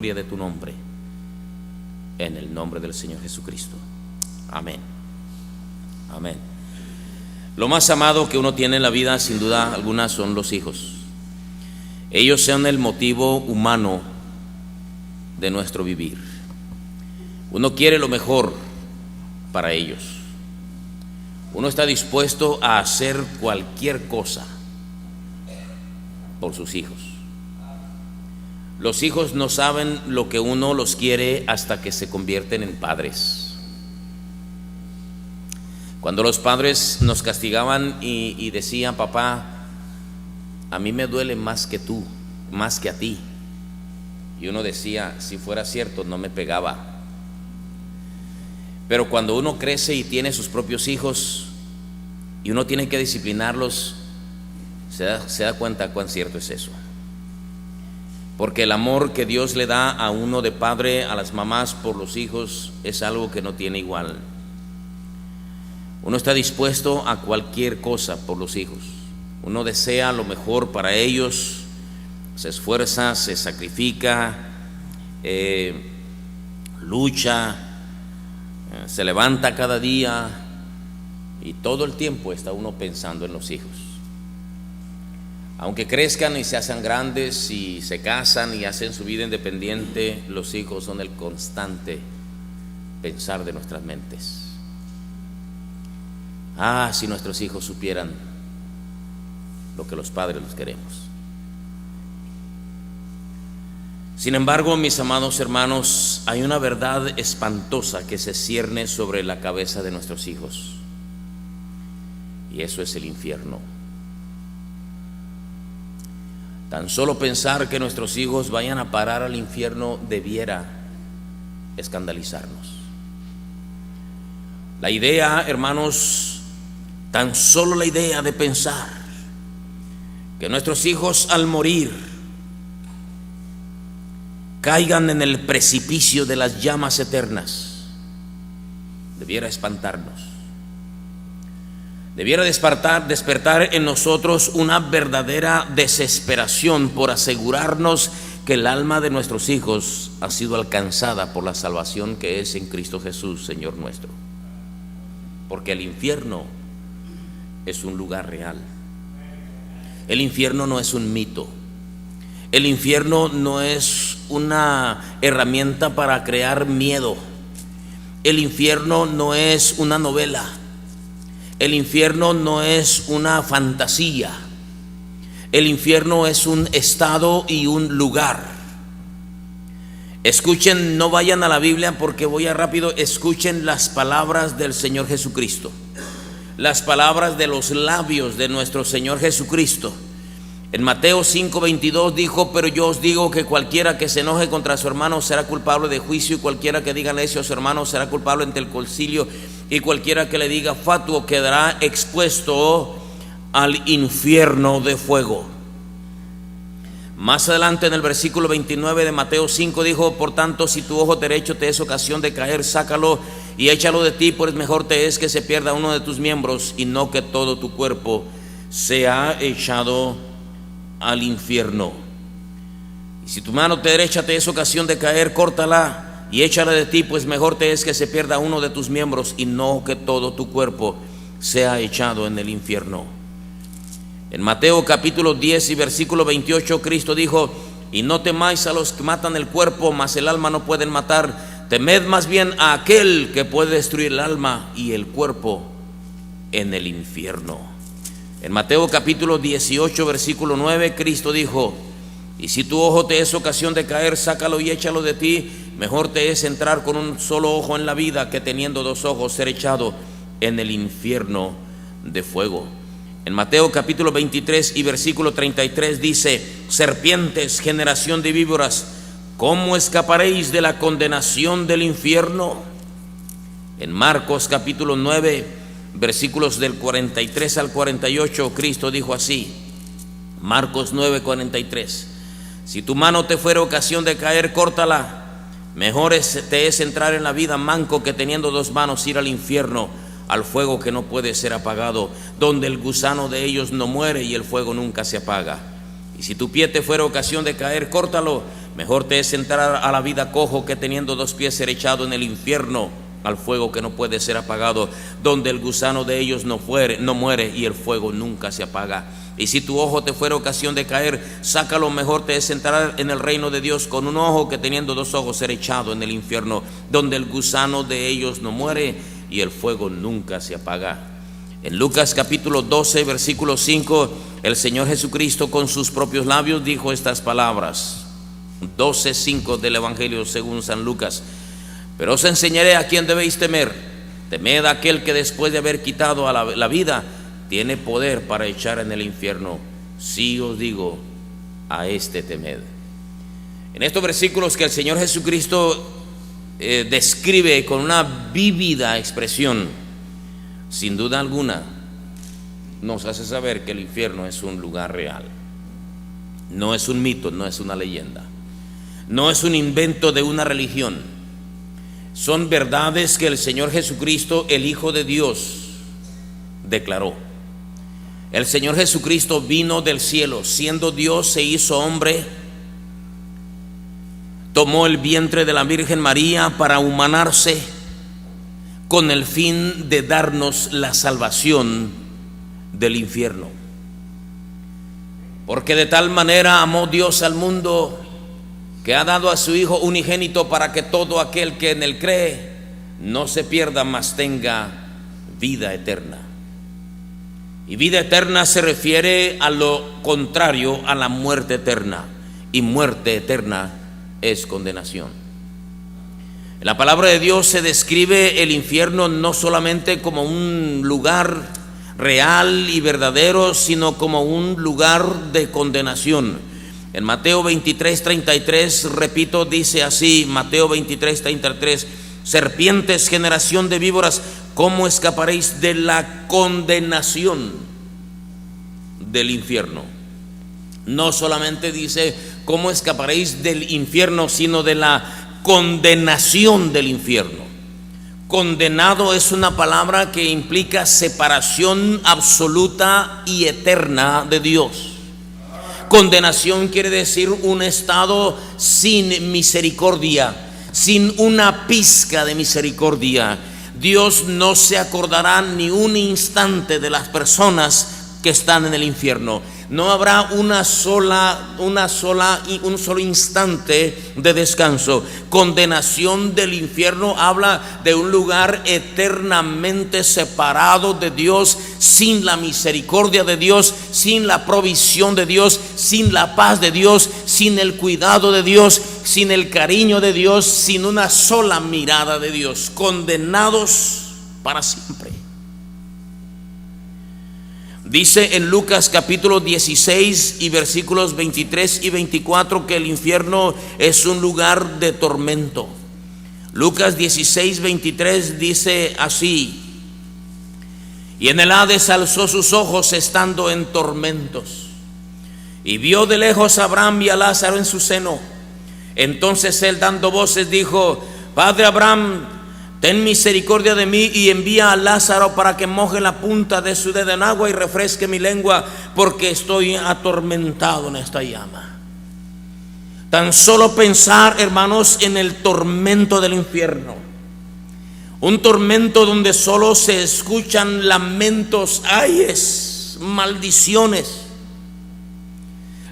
de tu nombre, en el nombre del Señor Jesucristo. Amén. Amén. Lo más amado que uno tiene en la vida, sin duda alguna, son los hijos. Ellos son el motivo humano de nuestro vivir. Uno quiere lo mejor para ellos. Uno está dispuesto a hacer cualquier cosa por sus hijos. Los hijos no saben lo que uno los quiere hasta que se convierten en padres. Cuando los padres nos castigaban y decían: papá, a mí me duele más que tú, más que a ti. Y uno decía: si fuera cierto, no me pegaba. Pero cuando uno crece y tiene sus propios hijos y uno tiene que disciplinarlos, se da cuenta cuán cierto es eso. Porque el amor que Dios le da a uno de padre, a las mamás por los hijos, es algo que no tiene igual. Uno está dispuesto a cualquier cosa por los hijos. Uno desea lo mejor para ellos, se esfuerza, se sacrifica, lucha, se levanta cada día, y todo el tiempo está uno pensando en los hijos. Aunque crezcan y se hacen grandes y se casan y hacen su vida independiente, los hijos son el constante pensar de nuestras mentes. Ah, si nuestros hijos supieran lo que los padres los queremos. Sin embargo, mis amados hermanos, hay una verdad espantosa que se cierne sobre la cabeza de nuestros hijos, y eso es el infierno. Tan solo pensar que nuestros hijos vayan a parar al infierno debiera escandalizarnos. La idea, hermanos, tan solo la idea de pensar que nuestros hijos al morir caigan en el precipicio de las llamas eternas debiera espantarnos. Debiera despertar en nosotros una verdadera desesperación por asegurarnos que el alma de nuestros hijos ha sido alcanzada por la salvación que es en Cristo Jesús, Señor nuestro. Porque el infierno es un lugar real. El infierno no es un mito. El infierno no es una herramienta para crear miedo. El infierno no es una novela. El infierno no es una fantasía. El infierno es un estado y un lugar. Escuchen, no vayan a la Biblia porque voy a rápido. Escuchen las palabras del Señor Jesucristo, las palabras de los labios de nuestro Señor Jesucristo. En Mateo 5:22 dijo: pero yo os digo que cualquiera que se enoje contra su hermano será culpable de juicio, y cualquiera que diga necio a su hermano será culpable ante el concilio, y cualquiera que le diga fatuo quedará expuesto al infierno de fuego. Más adelante, en el versículo 29 de Mateo 5, dijo: por tanto, si tu ojo derecho te es ocasión de caer, sácalo y échalo de ti, pues mejor te es que se pierda uno de tus miembros y no que todo tu cuerpo sea echado al infierno. Y si tu mano derecha te es ocasión de caer, córtala y échala de ti, pues mejor te es que se pierda uno de tus miembros y no que todo tu cuerpo sea echado en el infierno. En Mateo capítulo 10 y versículo 28, Cristo dijo: y no temáis a los que matan el cuerpo, mas el alma no pueden matar. Temed más bien a aquel que puede destruir el alma y el cuerpo en el infierno. En Mateo capítulo 18 versículo 9, Cristo dijo: y si tu ojo te es ocasión de caer, sácalo y échalo de ti. Mejor te es entrar con un solo ojo en la vida que teniendo dos ojos ser echado en el infierno de fuego. En Mateo capítulo 23 y versículo 33 dice: serpientes, generación de víboras, ¿cómo escaparéis de la condenación del infierno? En Marcos capítulo 9 versículos del 43 al 48, Cristo dijo así: Marcos 9:43, si tu mano te fuera ocasión de caer, córtala. Mejor te es entrar en la vida manco que teniendo dos manos ir al infierno, al fuego que no puede ser apagado, donde el gusano de ellos no muere y el fuego nunca se apaga. Y si tu pie te fuera ocasión de caer, córtalo. Mejor te es entrar a la vida cojo que teniendo 2 pies ser echado en el infierno, al fuego que no puede ser apagado, donde el gusano de ellos no muere y el fuego nunca se apaga. Y si tu ojo te fuera ocasión de caer, sácalo. Mejor te es entrar en el reino de Dios con un ojo que teniendo 2 ojos ser echado en el infierno, donde el gusano de ellos no muere y el fuego nunca se apaga. En Lucas capítulo 12 versículo 5, el Señor Jesucristo con sus propios labios dijo estas palabras. 12:5 del Evangelio según San Lucas: pero os enseñaré a quién debéis temer. Temed a aquel que después de haber quitado a la vida tiene poder para echar en el infierno. Sí os digo, a este temed. En estos versículos que el Señor Jesucristo describe con una vívida expresión, sin duda alguna nos hace saber que el infierno es un lugar real. No es un mito, no es una leyenda, no es un invento de una religión. Son verdades que el Señor Jesucristo, el Hijo de Dios, declaró. El Señor Jesucristo vino del cielo, siendo Dios se hizo hombre, tomó el vientre de la Virgen María para humanarse con el fin de darnos la salvación del infierno. Porque de tal manera amó Dios al mundo que ha dado a su Hijo unigénito para que todo aquel que en él cree no se pierda, mas tenga vida eterna. Y vida eterna se refiere a lo contrario a la muerte eterna, y muerte eterna es condenación. En la palabra de Dios se describe el infierno no solamente como un lugar real y verdadero, sino como un lugar de condenación. En Mateo 23:33, repito, dice así, Mateo 23:33: serpientes, generación de víboras, ¿cómo escaparéis de la condenación del infierno? No solamente dice cómo escaparéis del infierno, sino de la condenación del infierno. Condenado es una palabra que implica separación absoluta y eterna de Dios. Condenación quiere decir un estado sin misericordia, sin una pizca de misericordia. Dios no se acordará ni un instante de las personas que están en el infierno. No habrá un solo instante de descanso. Condenación del infierno habla de un lugar eternamente separado de Dios, sin la misericordia de Dios, sin la provisión de Dios, sin la paz de Dios, sin el cuidado de Dios, sin el cariño de Dios, sin una sola mirada de Dios. Condenados para siempre. Dice en Lucas capítulo 16 y versículos 23 y 24 que el infierno es un lugar de tormento. Lucas 16:23 dice así: y en el Hades alzó sus ojos estando en tormentos, y vio de lejos a Abraham y a Lázaro en su seno. Entonces él, dando voces, dijo: Padre Abraham, ten misericordia de mí y envía a Lázaro para que moje la punta de su dedo en agua y refresque mi lengua, porque estoy atormentado en esta llama. Tan solo pensar, hermanos, en el tormento del infierno. Un tormento donde solo se escuchan lamentos, ayes, maldiciones,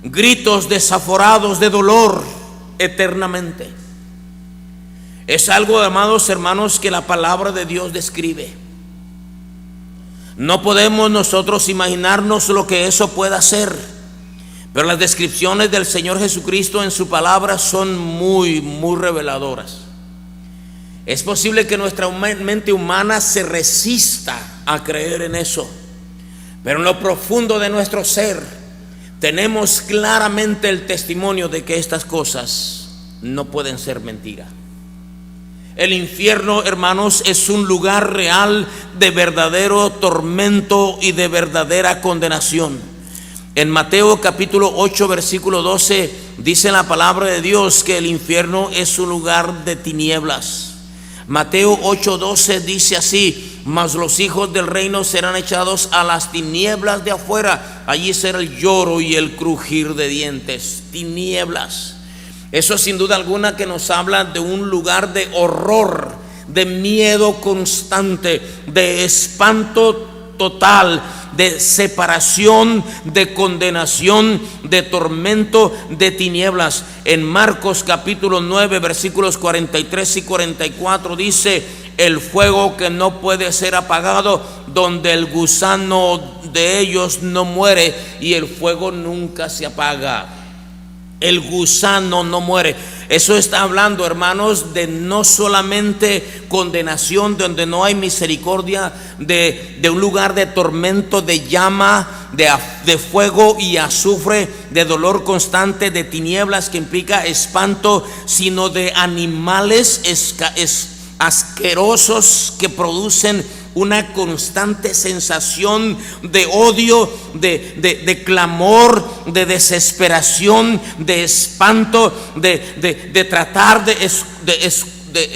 gritos desaforados de dolor eternamente. Es algo, amados hermanos, que la palabra de Dios describe. No podemos nosotros imaginarnos lo que eso pueda ser, pero las descripciones del Señor Jesucristo en su palabra son muy reveladoras. Es posible que nuestra mente humana se resista a creer en eso, pero en lo profundo de nuestro ser tenemos claramente el testimonio de que estas cosas no pueden ser mentira. El infierno, hermanos, es un lugar real de verdadero tormento y de verdadera condenación. En Mateo capítulo 8 versículo 12 dice la palabra de Dios que el infierno es un lugar de tinieblas. Mateo 8:12 dice así: mas los hijos del reino serán echados a las tinieblas de afuera, allí será el lloro y el crujir de dientes. Tinieblas. Eso sin duda alguna que nos habla de un lugar de horror, de miedo constante, de espanto total, de separación, de condenación, de tormento, de tinieblas. En Marcos capítulo 9 versículos 43 y 44 dice: el fuego que no puede ser apagado, donde el gusano de ellos no muere, y el fuego nunca se apaga. El gusano no muere. Eso está hablando, hermanos, de no solamente condenación, donde no hay misericordia, de un lugar de tormento, de llama, de fuego y azufre, de dolor constante, de tinieblas que implica espanto, sino de animales asquerosos que producen una constante sensación de odio, de clamor, de desesperación, de espanto, de tratar de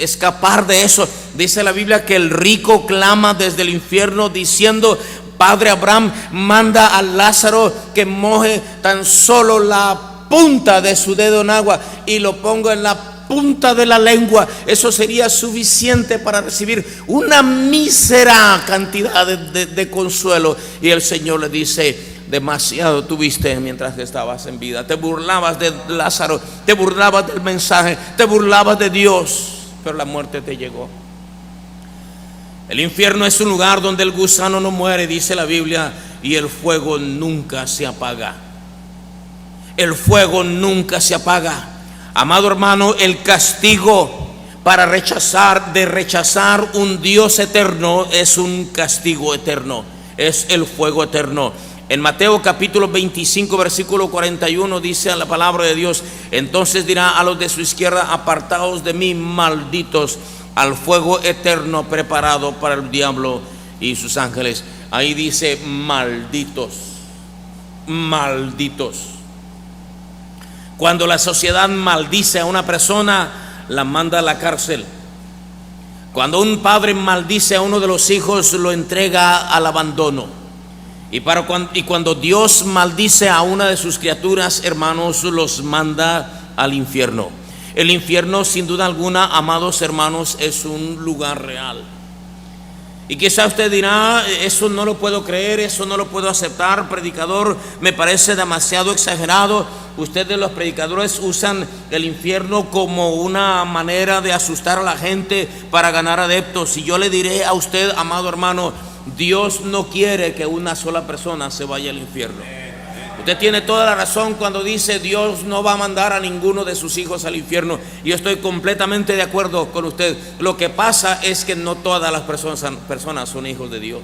escapar de eso. Dice la Biblia que el rico clama desde el infierno diciendo: Padre Abraham, manda a Lázaro que moje tan solo la punta de su dedo en agua y lo pongo en la punta de la lengua. Eso sería suficiente para recibir una mísera cantidad de consuelo. Y el Señor le dice: demasiado tuviste mientras que estabas en vida. Te burlabas de Lázaro, te burlabas del mensaje, te burlabas de Dios, pero la muerte te llegó. El infierno es un lugar donde el gusano no muere, dice la Biblia, y el fuego nunca se apaga. El fuego nunca se apaga. Amado hermano, el castigo para rechazar un Dios eterno es un castigo eterno, es el fuego eterno. En Mateo capítulo 25 versículo 41 dice la palabra de Dios: entonces dirá a los de su izquierda: apartaos de mí, malditos, al fuego eterno preparado para el diablo y sus ángeles. Ahí dice malditos, malditos. Cuando la sociedad maldice a una persona, la manda a la cárcel. Cuando un padre maldice a uno de los hijos, lo entrega al abandono. Y cuando Dios maldice a una de sus criaturas, hermanos, los manda al infierno. El infierno, sin duda alguna, amados hermanos, es un lugar real. Y quizá usted dirá: eso no lo puedo creer, eso no lo puedo aceptar, predicador, me parece demasiado exagerado. Ustedes, los predicadores, usan el infierno como una manera de asustar a la gente para ganar adeptos. Y yo le diré a usted, amado hermano, Dios no quiere que una sola persona se vaya al infierno. Usted tiene toda la razón cuando dice: Dios no va a mandar a ninguno de sus hijos al infierno. Yo estoy completamente de acuerdo con usted. Lo que pasa es que no todas las personas son hijos de Dios.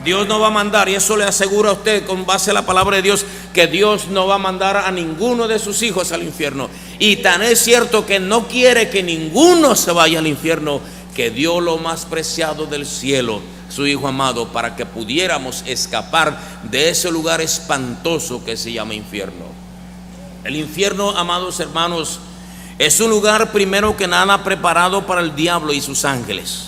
Dios no va a mandar, y eso le aseguro a usted con base a la palabra de Dios, que Dios no va a mandar a ninguno de sus hijos al infierno. Y tan es cierto que no quiere que ninguno se vaya al infierno, que dio lo más preciado del cielo, su Hijo amado, para que pudiéramos escapar de ese lugar espantoso que se llama infierno. El infierno, amados hermanos, es un lugar primero que nada preparado para el diablo y sus ángeles.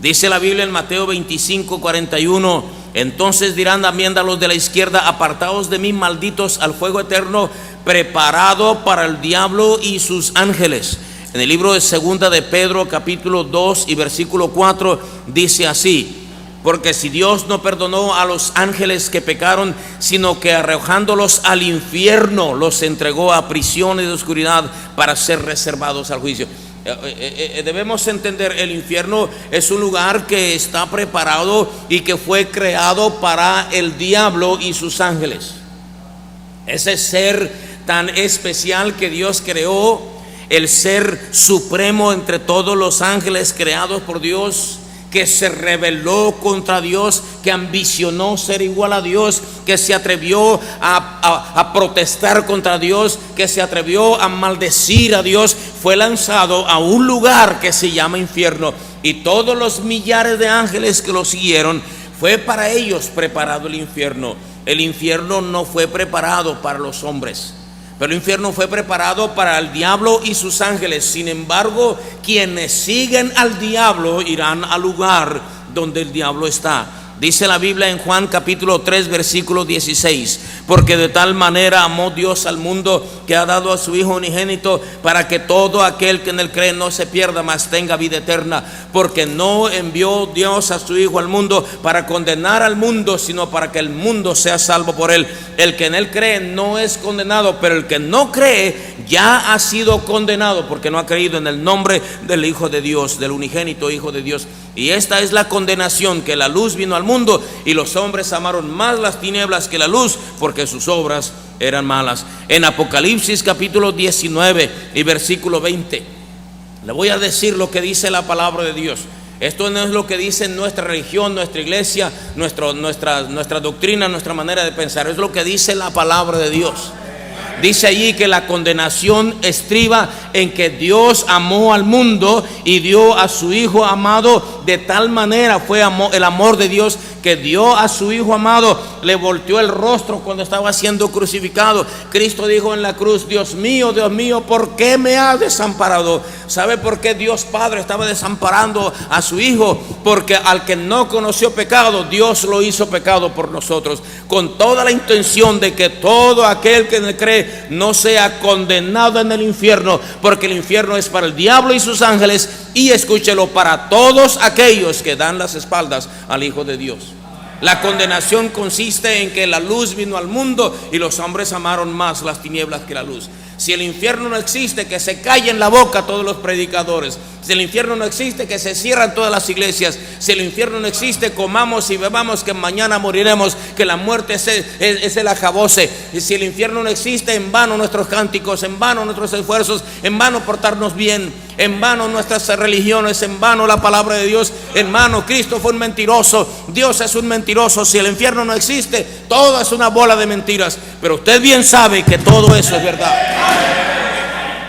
Dice la Biblia en Mateo 25, 41: entonces dirán también a los de la izquierda: apartaos de mí, malditos, al fuego eterno preparado para el diablo y sus ángeles. En el libro de Segunda de Pedro capítulo 2 y versículo 4 dice así: porque si Dios no perdonó a los ángeles que pecaron, sino que arrojándolos al infierno los entregó a prisiones de oscuridad para ser reservados al juicio. Debemos entender, el infierno es un lugar que está preparado y que fue creado para el diablo y sus ángeles. Ese ser tan especial que Dios creó, el ser supremo entre todos los ángeles creados por Dios, que se rebeló contra Dios, que ambicionó ser igual a Dios, que se atrevió a protestar contra Dios, que se atrevió a maldecir a Dios, fue lanzado a un lugar que se llama infierno. Y todos los millares de ángeles que lo siguieron, fue para ellos preparado el infierno. El infierno no fue preparado para los hombres, pero el infierno fue preparado para el diablo y sus ángeles. Sin embargo, quienes siguen al diablo irán al lugar donde el diablo está, Dice la Biblia en Juan capítulo 3 versículo 16: porque de tal manera amó Dios al mundo que ha dado a su Hijo unigénito, para que todo aquel que en él cree no se pierda, mas tenga vida eterna. Porque no envió Dios a su Hijo al mundo para condenar al mundo, sino para que el mundo sea salvo por él. El que en él cree no es condenado, pero el que no cree ya ha sido condenado, porque no ha creído en el nombre del Hijo de Dios, del unigénito Hijo de Dios. Y esta es la condenación, que la luz vino al mundo, y los hombres amaron más las tinieblas que la luz, porque sus obras eran malas. En Apocalipsis capítulo 19 y versículo 20, le voy a decir lo que dice la palabra de Dios. Esto no es lo que dice nuestra religión, nuestra iglesia, nuestra doctrina, nuestra manera de pensar. Es lo que dice la palabra de Dios. Dice allí que la condenación estriba en que Dios amó al mundo y dio a su Hijo amado. De tal manera fue el amor de Dios, que dio a su Hijo amado, le volteó el rostro cuando estaba siendo crucificado. Cristo dijo en la cruz: Dios mío, ¿por qué me has desamparado? ¿Sabe por qué Dios Padre estaba desamparando a su Hijo? Porque al que no conoció pecado, Dios lo hizo pecado por nosotros, con toda la intención de que todo aquel que en él cree no sea condenado en el infierno, porque el infierno es para el diablo y sus ángeles, y escúchelo, para todos aquellos que dan las espaldas al Hijo de Dios. La condenación consiste en que la luz vino al mundo y los hombres amaron más las tinieblas que la luz. Si el infierno no existe, que se callen la boca todos los predicadores. Si el infierno no existe, que se cierran todas las iglesias. Si el infierno no existe, comamos y bebamos, que mañana moriremos, que la muerte es el acabose. Y si el infierno no existe, en vano nuestros cánticos, en vano nuestros esfuerzos, en vano portarnos bien, en vano nuestras religiones, en vano la palabra de Dios, en vano. Cristo fue un mentiroso, Dios es un mentiroso. Si el infierno no existe, todo es una bola de mentiras. Pero usted bien sabe que todo eso es verdad.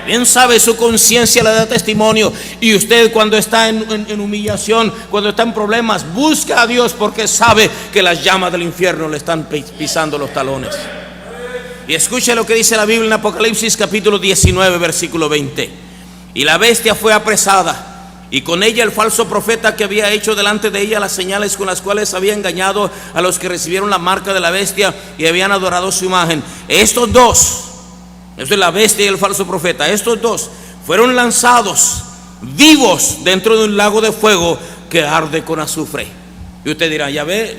Bien sabe, su conciencia le da testimonio. Y usted, cuando está en humillación, cuando está en problemas, busca a Dios, porque sabe que las llamas del infierno le están pisando los talones. Y escuche lo que dice la Biblia en Apocalipsis capítulo 19 versículo 20: y la bestia fue apresada, y con ella el falso profeta, que había hecho delante de ella las señales con las cuales había engañado a los que recibieron la marca de la bestia y habían adorado su imagen. Estos dos, eso es la bestia y el falso profeta, estos dos fueron lanzados vivos dentro de un lago de fuego que arde con azufre. Y usted dirá: ya ve,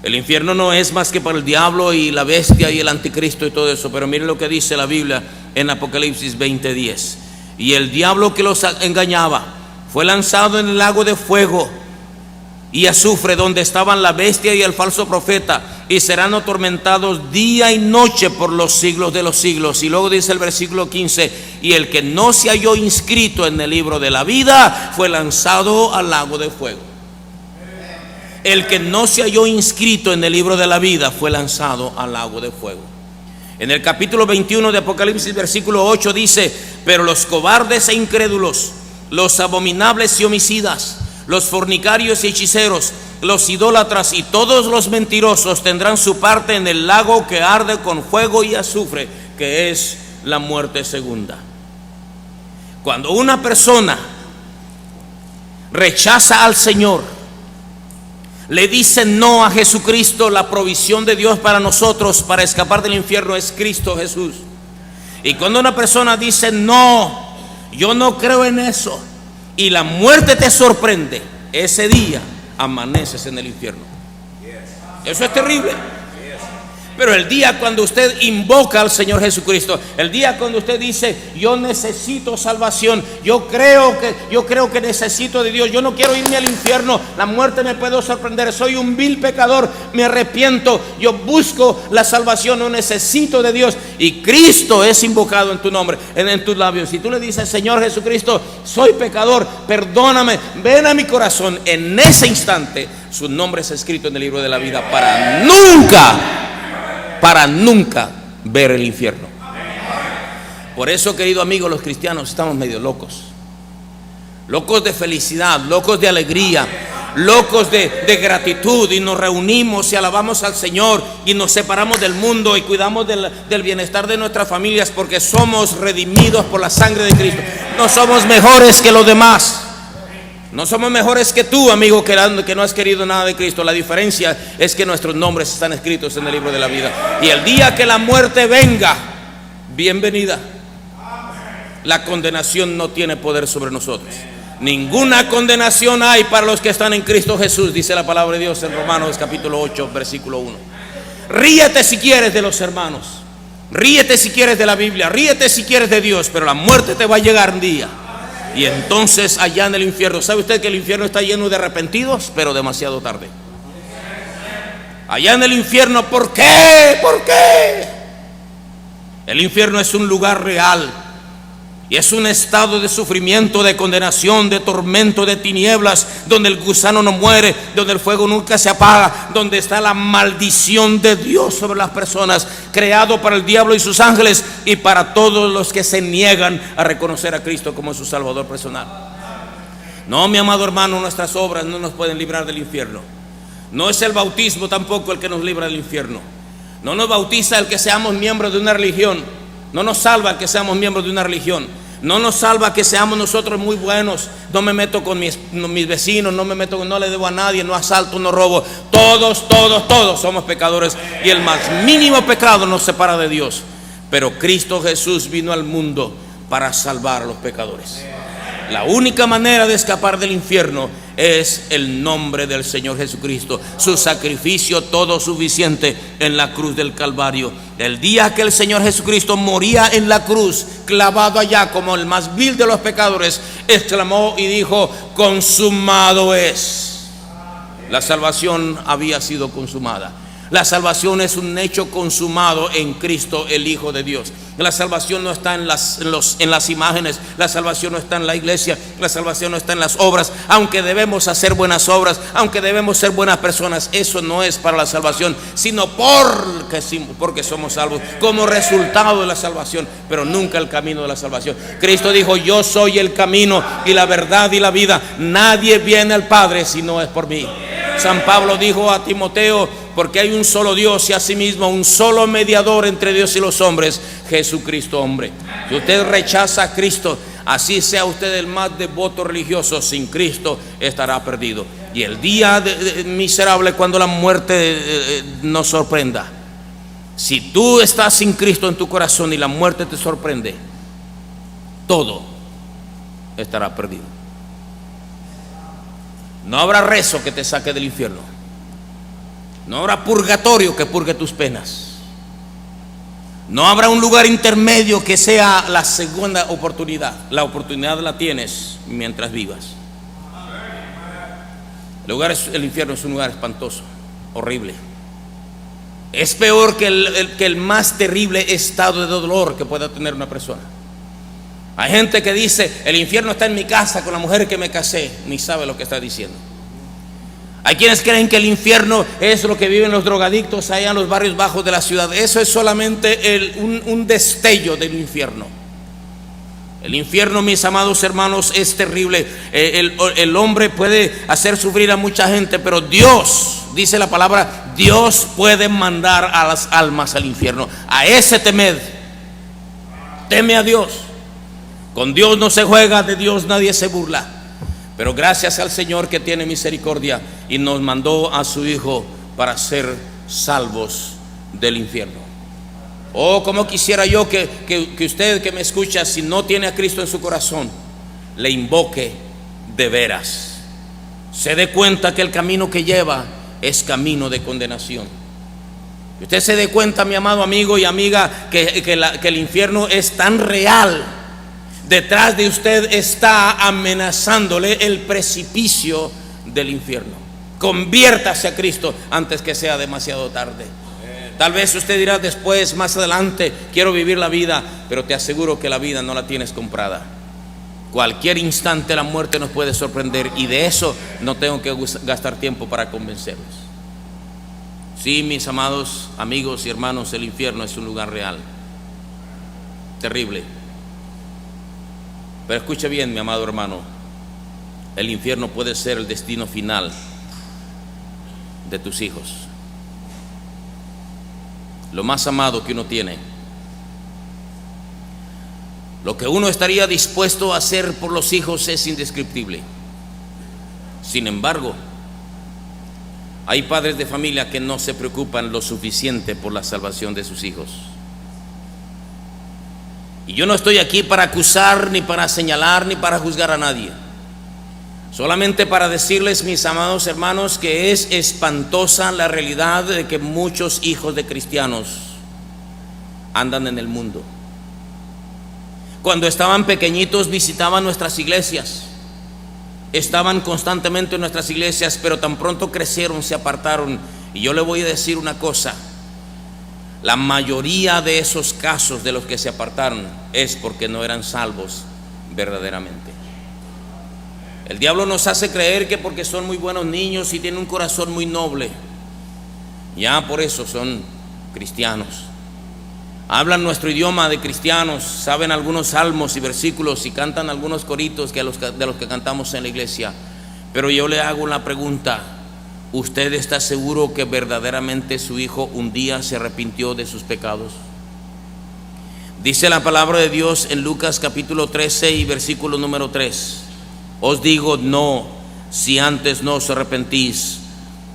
el infierno no es más que para el diablo y la bestia y el anticristo y todo eso. Pero miren lo que dice la Biblia en Apocalipsis 20:10: y el diablo que los engañaba fue lanzado en el lago de fuego y azufre, donde estaban la bestia y el falso profeta, y serán atormentados día y noche por los siglos de los siglos. Y luego dice el versículo 15: y el que no se halló inscrito en el libro de la vida fue lanzado al lago de fuego. El que no se halló inscrito en el libro de la vida fue lanzado al lago de fuego. En el capítulo 21 de Apocalipsis versículo 8 dice: pero los cobardes e incrédulos, los abominables y homicidas, los fornicarios y hechiceros, los idólatras y todos los mentirosos tendrán su parte en el lago que arde con fuego y azufre, que es la muerte segunda. Cuando una persona rechaza al Señor, le dice no a Jesucristo, la provisión de Dios para nosotros para escapar del infierno es Cristo Jesús. Y cuando una persona dice no, yo no creo en eso, y la muerte te sorprende, ese día amaneces en el infierno. Eso es terrible. Pero el día cuando usted invoca al Señor Jesucristo, el día cuando usted dice: yo necesito salvación, yo creo que necesito de Dios, yo no quiero irme al infierno, la muerte me puede sorprender, soy un vil pecador, me arrepiento, yo busco la salvación, no necesito de Dios, y Cristo es invocado en tu nombre, en tus labios. Si tú le dices: Señor Jesucristo, soy pecador, perdóname, ven a mi corazón, en ese instante su nombre es escrito en el libro de la vida para nunca ver el infierno. Por eso, querido amigo, los cristianos estamos medio locos de felicidad, locos de alegría, locos de gratitud, y nos reunimos y alabamos al Señor y nos separamos del mundo y cuidamos del bienestar de nuestras familias, porque somos redimidos por la sangre de Cristo. No somos mejores que los demás. No somos mejores que tú, amigo, que no has querido nada de Cristo. La diferencia es que nuestros nombres están escritos en el libro de la vida. Y el día que la muerte venga, bienvenida. La condenación no tiene poder sobre nosotros. Ninguna condenación hay para los que están en Cristo Jesús, dice la palabra de Dios en Romanos capítulo 8, versículo 1. Ríete si quieres de los hermanos, ríete si quieres de la Biblia, ríete si quieres de Dios, pero la muerte te va a llegar un día. Y entonces allá en el infierno, ¿sabe usted que el infierno está lleno de arrepentidos? Pero demasiado tarde. Allá en el infierno, ¿por qué? ¿Por qué? El infierno es un lugar real. Y es un estado de sufrimiento, de condenación, de tormento, de tinieblas, donde el gusano no muere, donde el fuego nunca se apaga, donde está la maldición de Dios sobre las personas, creado para el diablo y sus ángeles y para todos los que se niegan a reconocer a Cristo como su Salvador personal. No, mi amado hermano, nuestras obras no nos pueden librar del infierno. No es el bautismo tampoco el que nos libra del infierno. No nos bautiza el que seamos miembros de una religión. No nos salva el que seamos miembros de una religión. No nos salva que seamos nosotros muy buenos. No me meto con mis vecinos, no le debo a nadie, no asalto, no robo. Todos somos pecadores y el más mínimo pecado nos separa de Dios. Pero Cristo Jesús vino al mundo para salvar a los pecadores. La única manera de escapar del infierno es el nombre del Señor Jesucristo, su sacrificio todo suficiente en la cruz del Calvario. El día que el Señor Jesucristo moría en la cruz, clavado allá como el más vil de los pecadores, exclamó y dijo: consumado es. La salvación había sido consumada. La salvación es un hecho consumado en Cristo, el Hijo de Dios. La salvación no está en las imágenes, la salvación no está en la iglesia, la salvación no está en las obras. Aunque debemos hacer buenas obras, aunque debemos ser buenas personas, eso no es para la salvación, sino porque somos salvos, como resultado de la salvación, pero nunca el camino de la salvación. Cristo dijo: yo soy el camino y la verdad y la vida. Nadie viene al Padre si no es por mí. San Pablo dijo a Timoteo: porque hay un solo Dios y asimismo un solo mediador entre Dios y los hombres, Jesucristo hombre. Si usted rechaza a Cristo, así sea usted el más devoto religioso, sin Cristo estará perdido. Y el día miserable, cuando la muerte nos sorprenda, si tú estás sin Cristo en tu corazón y la muerte te sorprende, todo estará perdido. No habrá rezo que te saque del infierno. No habrá purgatorio que purgue tus penas. No habrá un lugar intermedio que sea la segunda oportunidad. La oportunidad la tienes mientras vivas. El infierno es un lugar espantoso, horrible. Es peor que el más terrible estado de dolor que pueda tener una persona. Hay gente que dice: el infierno está en mi casa con la mujer que me casé. Ni sabe lo que está diciendo. Hay quienes creen que el infierno es lo que viven los drogadictos allá en los barrios bajos de la ciudad. Eso es solamente un destello del infierno. El infierno, mis amados hermanos, es terrible. El hombre puede hacer sufrir a mucha gente, pero Dios, dice la palabra, Dios puede mandar a las almas al infierno. A ese temed. Teme a Dios. Con Dios no se juega, de Dios nadie se burla. Pero gracias al Señor que tiene misericordia y nos mandó a su Hijo para ser salvos del infierno. Oh, como quisiera yo que usted que me escucha, si no tiene a Cristo en su corazón, le invoque de veras. Se dé cuenta que el camino que lleva es camino de condenación. Que usted se dé cuenta, mi amado amigo y amiga, que el infierno es tan real. Detrás de usted está amenazándole el precipicio del infierno. Conviértase a Cristo antes que sea demasiado tarde. Tal vez usted dirá después, más adelante, quiero vivir la vida, pero te aseguro que la vida no la tienes comprada. Cualquier instante la muerte nos puede sorprender, y de eso no tengo que gastar tiempo para convencerlos. Sí, mis amados amigos y hermanos, el infierno es un lugar real, terrible. Pero escuche bien, mi amado hermano, el infierno puede ser el destino final de tus hijos. Lo más amado que uno tiene, lo que uno estaría dispuesto a hacer por los hijos es indescriptible. Sin embargo, hay padres de familia que no se preocupan lo suficiente por la salvación de sus hijos. Y yo no estoy aquí para acusar, ni para señalar, ni para juzgar a nadie. Solamente para decirles, mis amados hermanos, que es espantosa la realidad de que muchos hijos de cristianos andan en el mundo. Cuando estaban pequeñitos visitaban nuestras iglesias, estaban constantemente en nuestras iglesias, pero tan pronto crecieron se apartaron. Y yo le voy a decir una cosa: la mayoría de esos casos de los que se apartaron es porque no eran salvos verdaderamente. El diablo nos hace creer que porque son muy buenos niños y tienen un corazón muy noble, ya por eso son cristianos. Hablan nuestro idioma de cristianos, saben algunos salmos y versículos y cantan algunos coritos de los que cantamos en la iglesia. Pero yo le hago una pregunta: ¿usted está seguro que verdaderamente su hijo un día se arrepintió de sus pecados? Dice la palabra de Dios en Lucas capítulo 13 y versículo número 3: os digo, no, si antes no os arrepentís,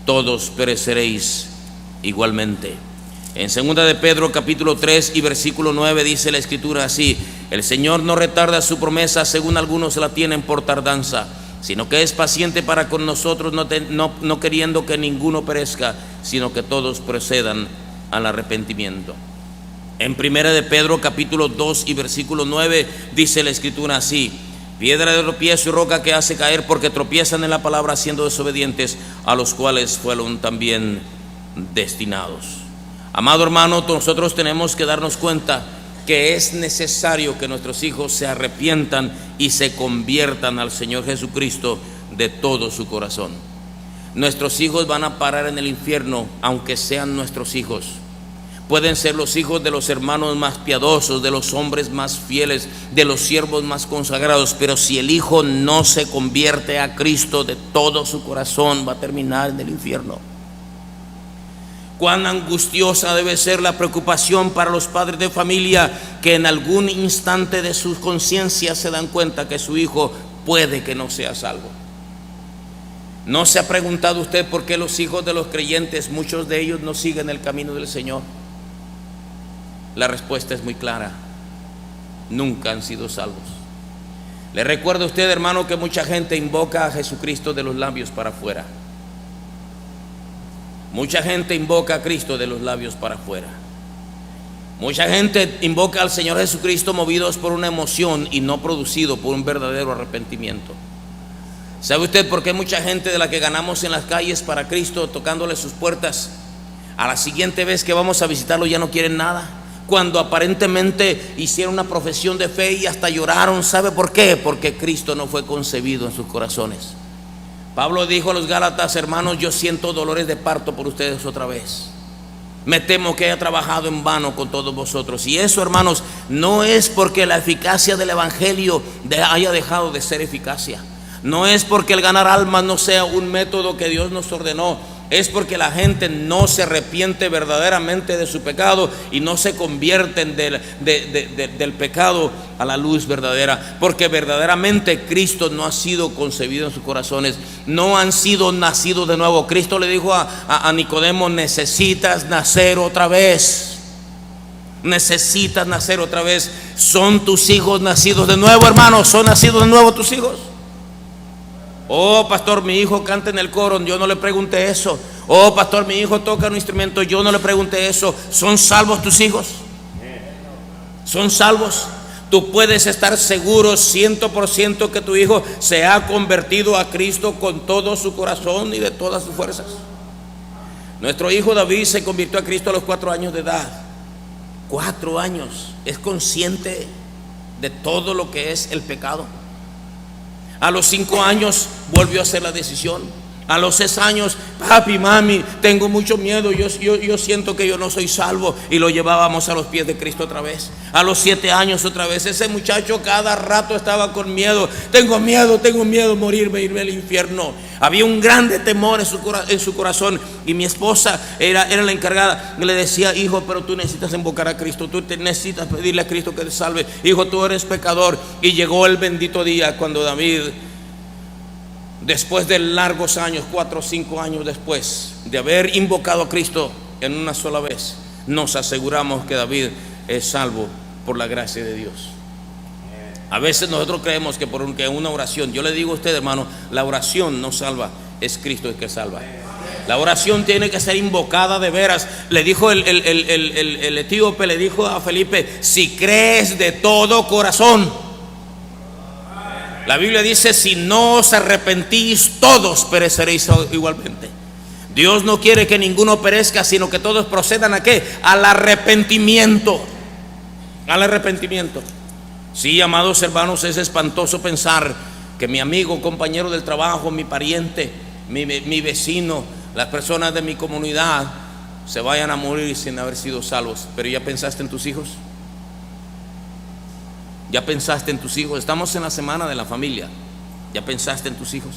todos pereceréis igualmente. En 2 de Pedro capítulo 3 y versículo 9 dice la escritura así: el Señor no retarda su promesa, según algunos la tienen por tardanza, sino que es paciente para con nosotros, no queriendo que ninguno perezca, sino que todos procedan al arrepentimiento. En 1 de Pedro capítulo 2 y versículo 9 dice la escritura así: piedra de tropiezo y roca que hace caer, porque tropiezan en la palabra siendo desobedientes, a los cuales fueron también destinados. Amado hermano, nosotros tenemos que darnos cuenta que es necesario que nuestros hijos se arrepientan y se conviertan al Señor Jesucristo de todo su corazón. Nuestros hijos van a parar en el infierno, aunque sean nuestros hijos. Pueden ser los hijos de los hermanos más piadosos, de los hombres más fieles, de los siervos más consagrados, pero si el hijo no se convierte a Cristo de todo su corazón, va a terminar en el infierno. Cuán angustiosa debe ser la preocupación para los padres de familia que en algún instante de su conciencia se dan cuenta que su hijo puede que no sea salvo. ¿No se ha preguntado usted por qué los hijos de los creyentes, muchos de ellos no siguen el camino del Señor? La respuesta es muy clara: nunca han sido salvos. Le recuerdo a usted, hermano, que mucha gente invoca a Jesucristo de los labios para afuera. Mucha gente invoca a Cristo de los labios para afuera. Mucha gente invoca al Señor Jesucristo movidos por una emoción y no producido por un verdadero arrepentimiento. ¿Sabe usted por qué mucha gente de la que ganamos en las calles para Cristo, tocándole sus puertas, a la siguiente vez que vamos a visitarlo ya no quieren nada? Cuando aparentemente hicieron una profesión de fe y hasta lloraron. ¿Sabe por qué? Porque Cristo no fue concebido en sus corazones. Pablo dijo a los Gálatas: hermanos, yo siento dolores de parto por ustedes otra vez. Me temo que haya trabajado en vano con todos vosotros. Y eso, hermanos, no es porque la eficacia del evangelio haya dejado de ser eficacia. No es porque el ganar almas no sea un método que Dios nos ordenó. Es porque la gente no se arrepiente verdaderamente de su pecado y no se convierten del pecado a la luz verdadera, porque verdaderamente Cristo no ha sido concebido en sus corazones, no han sido nacidos de nuevo. Cristo le dijo a Nicodemo: necesitas nacer otra vez. Necesitas nacer otra vez. ¿Son tus hijos nacidos de nuevo, hermanos? ¿Son nacidos de nuevo tus hijos? Oh, pastor, mi hijo canta en el coro. Yo no le pregunté eso. Oh, pastor, mi hijo toca un instrumento. Yo no le pregunté eso. ¿Son salvos tus hijos? ¿Son salvos? Tú puedes estar seguro 100% que tu hijo se ha convertido a Cristo con todo su corazón y de todas sus fuerzas. Nuestro hijo David se convirtió a Cristo a los 4 años de edad. 4 años. Es consciente de todo lo que es el pecado. A los 5 años volvió a hacer la decisión. A los 6 años: papi, mami, tengo mucho miedo, yo siento que yo no soy salvo. Y lo llevábamos a los pies de Cristo otra vez. A los 7 años otra vez. Ese muchacho cada rato estaba con miedo. Tengo miedo, morirme, irme al infierno. Había un grande temor en su corazón. Y mi esposa era la encargada. Le decía: hijo, pero tú necesitas invocar a Cristo, tú necesitas pedirle a Cristo que te salve. Hijo, tú eres pecador. Y llegó el bendito día cuando David después de largos años, 4 o 5 años después de haber invocado a Cristo en una sola vez, nos aseguramos que David es salvo por la gracia de Dios. A veces nosotros creemos que por una oración, yo le digo a usted, hermano, la oración no salva, es Cristo el que salva. La oración tiene que ser invocada de veras. Le dijo el etíope, le dijo a Felipe: si crees de todo corazón. La Biblia dice: si no os arrepentís, todos pereceréis igualmente. Dios no quiere que ninguno perezca, sino que todos procedan ¿a qué? Al arrepentimiento. Al arrepentimiento. Sí, amados hermanos, es espantoso pensar que mi amigo, compañero del trabajo, mi pariente, mi vecino, las personas de mi comunidad se vayan a morir sin haber sido salvos. Pero ¿ya pensaste en tus hijos? ¿Ya pensaste en tus hijos? Estamos en la semana de la familia. ¿Ya pensaste en tus hijos?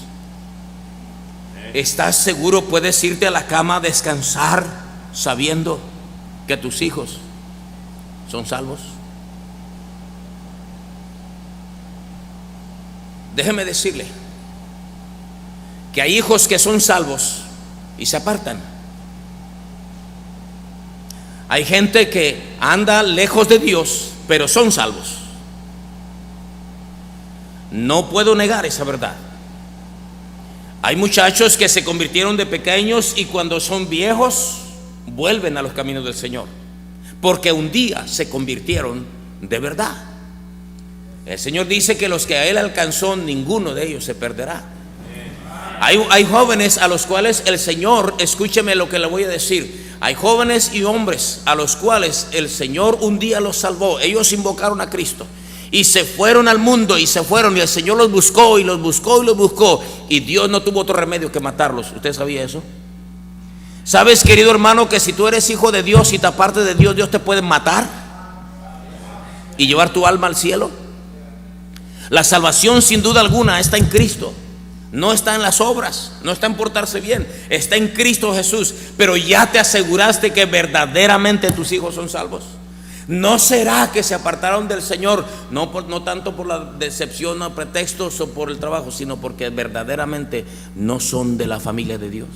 ¿Estás seguro? ¿Puedes irte a la cama a descansar sabiendo que tus hijos son salvos? Déjeme decirle que hay hijos que son salvos y se apartan. Hay gente que anda lejos de Dios, pero son salvos. No puedo negar esa verdad. Hay muchachos que se convirtieron de pequeños y cuando son viejos vuelven a los caminos del Señor, porque un día se convirtieron de verdad. El Señor dice que los que a Él alcanzó, ninguno de ellos se perderá. Hay jóvenes a los cuales el Señor, escúcheme lo que le voy a decir, hay jóvenes y hombres a los cuales el Señor un día los salvó. Ellos invocaron a Cristo y se fueron al mundo y se fueron, y el Señor los buscó y los buscó y los buscó, y Dios no tuvo otro remedio que matarlos. ¿Usted sabía eso? ¿Sabes, querido hermano, que si tú eres hijo de Dios y te apartas de Dios, Dios te puede matar y llevar tu alma al cielo? La salvación sin duda alguna está en Cristo. No está en las obras, no está en portarse bien, está en Cristo Jesús. Pero ya te aseguraste que verdaderamente tus hijos son salvos. ¿No será que se apartaron del Señor? No tanto por la decepción o pretextos o por el trabajo, sino porque verdaderamente no son de la familia de Dios.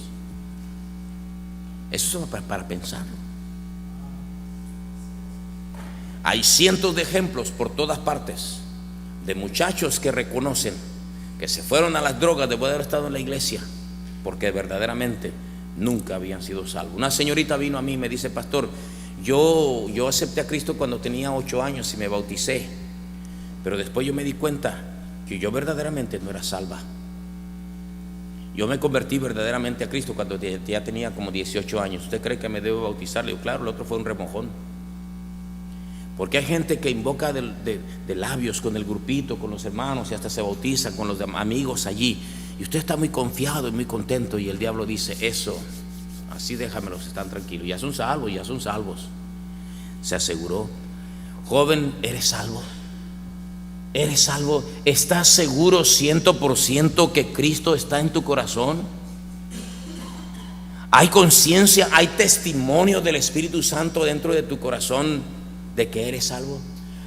Eso es para pensarlo. Hay cientos de ejemplos por todas partes de muchachos que reconocen que se fueron a las drogas después de haber estado en la iglesia, porque verdaderamente nunca habían sido salvos. Una señorita vino a mí y me dice: pastor, yo acepté a Cristo cuando tenía 8 años y me bauticé, pero después yo me di cuenta que yo verdaderamente no era salva. Yo me convertí verdaderamente a Cristo cuando ya tenía como 18 años. ¿Usted cree que me debo bautizar? Le digo: claro, el otro fue un remojón. Porque hay gente que invoca de labios con el grupito, con los hermanos, y hasta se bautiza con los amigos allí, y usted está muy confiado y muy contento, y el diablo dice: eso, así déjamelos, están tranquilos, ya son salvos, ya son salvos. Se aseguró. Joven, ¿eres salvo? ¿Eres salvo? ¿Estás seguro 100% que Cristo está en tu corazón? ¿Hay conciencia, hay testimonio del Espíritu Santo dentro de tu corazón de que eres salvo?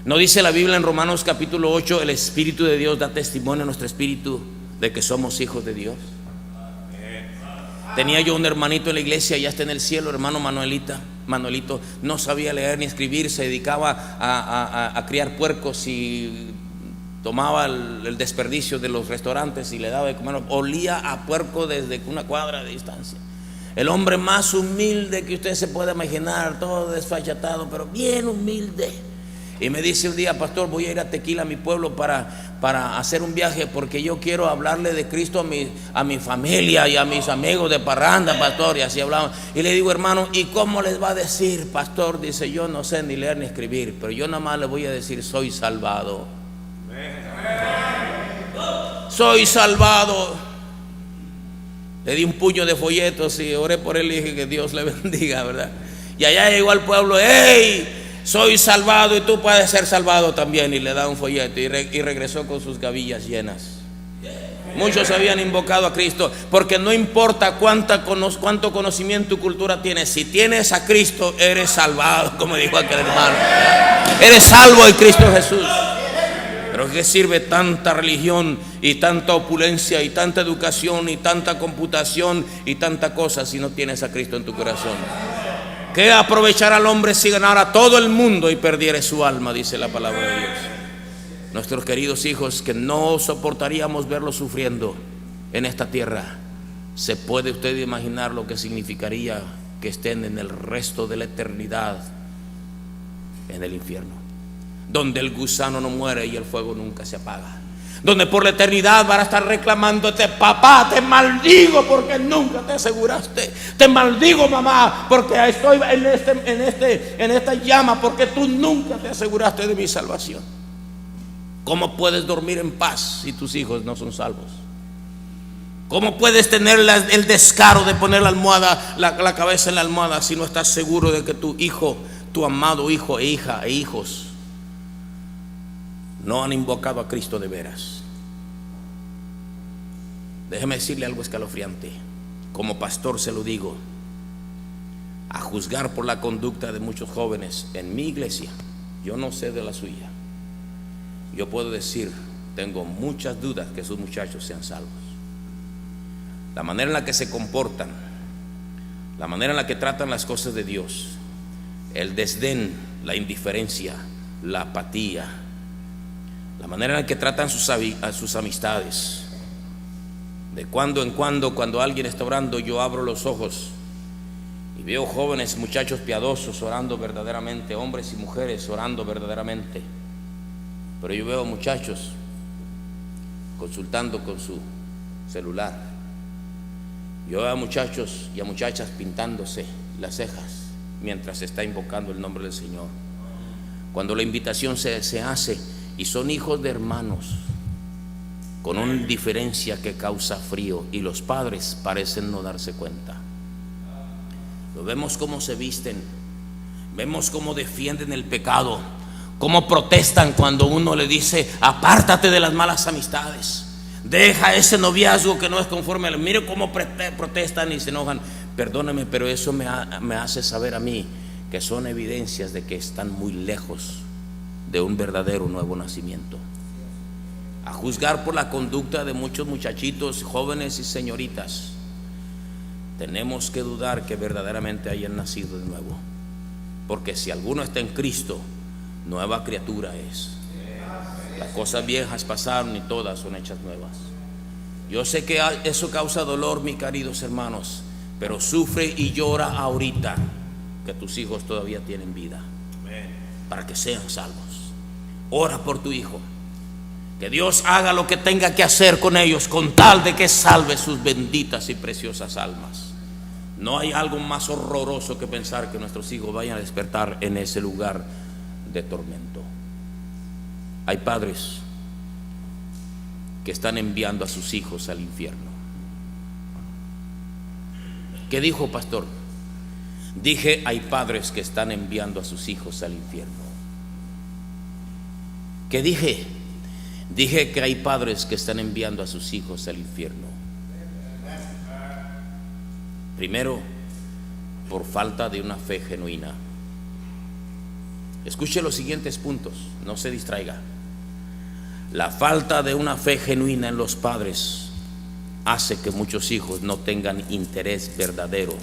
¿No dice la Biblia en Romanos capítulo 8, el Espíritu de Dios da testimonio a nuestro espíritu de que somos hijos de Dios? Tenía yo un hermanito en la iglesia, ya está en el cielo, hermano Manuelito, no sabía leer ni escribir, se dedicaba a criar puercos y tomaba el desperdicio de los restaurantes y le daba de comer. Olía a puerco desde una cuadra de distancia. El hombre más humilde que usted se pueda imaginar, todo desfachatado, pero bien humilde. Y me dice un día: pastor, voy a ir a Tequila, a mi pueblo, para hacer un viaje, porque yo quiero hablarle de Cristo a mi familia y a mis amigos de parranda, pastor. Y así hablamos. Y le digo: hermano, ¿y cómo les va a decir, pastor? Dice: yo no sé ni leer ni escribir, pero yo nada más le voy a decir: soy salvado. Soy salvado. Le di un puño de folletos y oré por él y dije: que Dios le bendiga, ¿verdad? Y allá llegó al pueblo: ¡hey! Soy salvado y tú puedes ser salvado también. Y le da un folleto y regresó con sus gavillas llenas. Muchos habían invocado a Cristo, porque no importa cuánto conocimiento y cultura tienes, si tienes a Cristo eres salvado, como dijo aquel hermano. Eres salvo en Cristo Jesús. Pero ¿qué sirve tanta religión y tanta opulencia y tanta educación y tanta computación y tanta cosa si no tienes a Cristo en tu corazón? ¿Qué aprovechará al hombre si ganara todo el mundo y perdiere su alma? Dice la palabra de Dios. Nuestros queridos hijos, que no soportaríamos verlos sufriendo en esta tierra. ¿Se puede usted imaginar lo que significaría que estén en el resto de la eternidad en el infierno, donde el gusano no muere y el fuego nunca se apaga, donde por la eternidad van a estar reclamándote: papá, te maldigo porque nunca te aseguraste, te maldigo, mamá, porque estoy en esta llama porque tú nunca te aseguraste de mi salvación? ¿Cómo puedes dormir en paz si tus hijos no son salvos? ¿Cómo puedes tener el descaro de poner la cabeza en la almohada si no estás seguro de que tu hijo, tu amado hijo e hija e hijos no han invocado a Cristo de veras? Déjeme decirle algo escalofriante. Como pastor se lo digo, a juzgar por la conducta de muchos jóvenes en mi iglesia, yo no sé de la suya, yo puedo decir, tengo muchas dudas que esos muchachos sean salvos. La manera en la que se comportan, la manera en la que tratan las cosas de Dios, el desdén, la indiferencia, la apatía, la manera en la que tratan a sus amistades. De cuando en cuando alguien está orando, yo abro los ojos y veo jóvenes, muchachos piadosos orando verdaderamente, hombres y mujeres orando verdaderamente. Pero yo veo muchachos consultando con su celular. Yo veo a muchachos y a muchachas pintándose las cejas mientras se está invocando el nombre del Señor. Cuando la invitación se hace y son hijos de hermanos, con una diferencia que causa frío, y los padres parecen no darse cuenta. Lo vemos cómo se visten, vemos cómo defienden el pecado, cómo protestan cuando uno le dice: apártate de las malas amistades, deja ese noviazgo que no es conforme a él. Mire cómo protestan y se enojan. Perdóname, pero eso me hace saber a mí que son evidencias de que están muy lejos de un verdadero nuevo nacimiento. A juzgar por la conducta de muchos muchachitos, jóvenes y señoritas, tenemos que dudar que verdaderamente hayan nacido de nuevo, porque si alguno está en Cristo, nueva criatura es. Las cosas viejas pasaron y todas son hechas nuevas. Yo sé que eso causa dolor, mis queridos hermanos, pero sufre y llora ahorita que tus hijos todavía tienen vida, para que sean salvos. Ora por tu hijo, que Dios haga lo que tenga que hacer con ellos, con tal de que salve sus benditas y preciosas almas. No hay algo más horroroso que pensar que nuestros hijos vayan a despertar en ese lugar de tormento. Hay padres que están enviando a sus hijos al infierno. ¿Qué dijo, pastor? Dije, hay padres que están enviando a sus hijos al infierno. ¿Qué dije? Dije que hay padres que están enviando a sus hijos al infierno. Primero, por falta de una fe genuina. Escuche los siguientes puntos, no se distraiga. La falta de una fe genuina en los padres hace que muchos hijos no tengan interés verdadero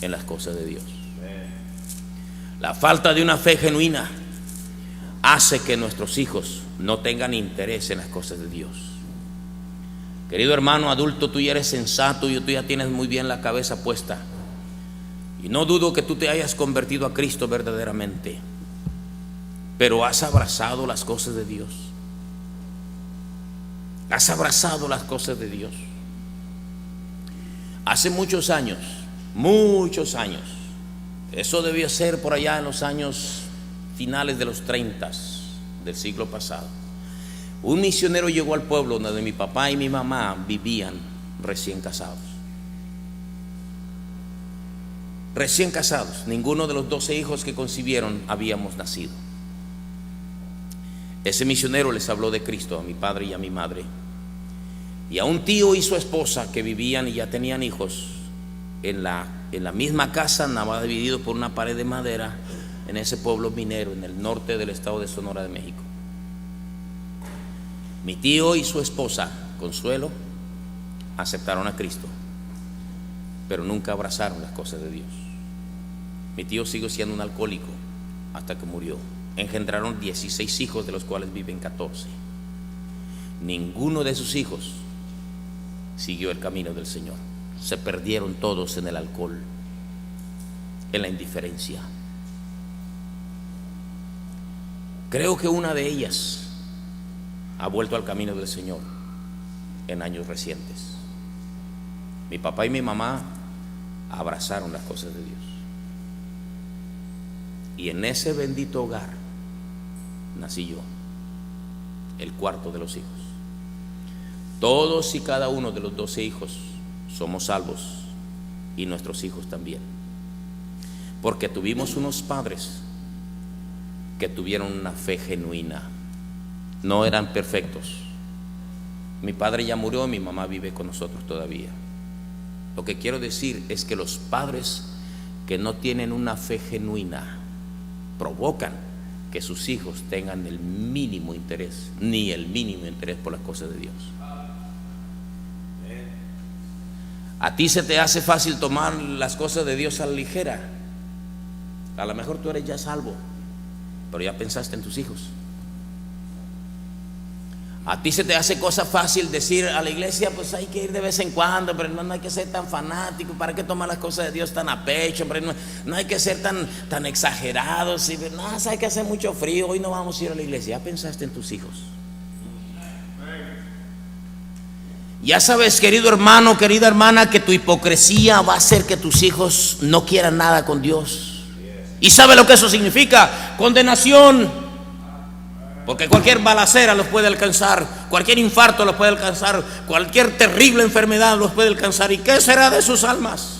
en las cosas de Dios. La falta de una fe genuina hace que nuestros hijos no tengan interés en las cosas de Dios. Querido hermano adulto, tú ya eres sensato y tú ya tienes muy bien la cabeza puesta, y no dudo que tú te hayas convertido a Cristo verdaderamente, pero has abrazado las cosas de Dios. Has abrazado las cosas de Dios. Hace muchos años, eso debió ser por allá en los años finales de los 30 del siglo pasado, un misionero llegó al pueblo donde mi papá y mi mamá vivían recién casados. Recién casados, ninguno de los 12 hijos que concibieron habíamos nacido. Ese misionero les habló de Cristo a mi padre y a mi madre, y a un tío y su esposa que vivían y ya tenían hijos en la misma casa, nada más dividido por una pared de madera, en ese pueblo minero en el norte del estado de Sonora de México. Mi tío y su esposa, Consuelo, aceptaron a Cristo, pero nunca abrazaron las cosas de Dios. Mi tío siguió siendo un alcohólico hasta que murió. Engendraron 16 hijos, de los cuales viven 14. Ninguno de sus hijos siguió el camino del Señor. Se perdieron todos en el alcohol, en la indiferencia. Creo que una de ellas ha vuelto al camino del Señor en años recientes. Mi papá y mi mamá abrazaron las cosas de Dios, y en ese bendito hogar nací yo, el cuarto de los hijos. Todos y cada uno de los 12 hijos somos salvos, y nuestros hijos también, porque tuvimos unos padres que tuvieron una fe genuina. No eran perfectos. Mi padre ya murió, mi mamá vive con nosotros todavía. Lo que quiero decir es que los padres que no tienen una fe genuina provocan que sus hijos tengan el mínimo interés, ni el mínimo interés por las cosas de Dios. A ti se te hace fácil tomar las cosas de Dios a la ligera. A lo mejor tú eres ya salvo, pero ya pensaste en tus hijos. A ti se te hace cosa fácil decir a la iglesia, pues hay que ir de vez en cuando, pero no hay que ser tan fanático. ¿Para qué tomar las cosas de Dios tan a pecho? Pero no hay que ser tan exagerados. No, hay que hacer mucho frío, hoy no vamos a ir a la iglesia. Ya pensaste en tus hijos. Ya sabes, querido hermano, querida hermana, que tu hipocresía va a hacer que tus hijos no quieran nada con Dios. ¿Y sabe lo que eso significa? Condenación. Porque cualquier balacera los puede alcanzar, cualquier infarto los puede alcanzar, cualquier terrible enfermedad los puede alcanzar. ¿Y qué será de sus almas?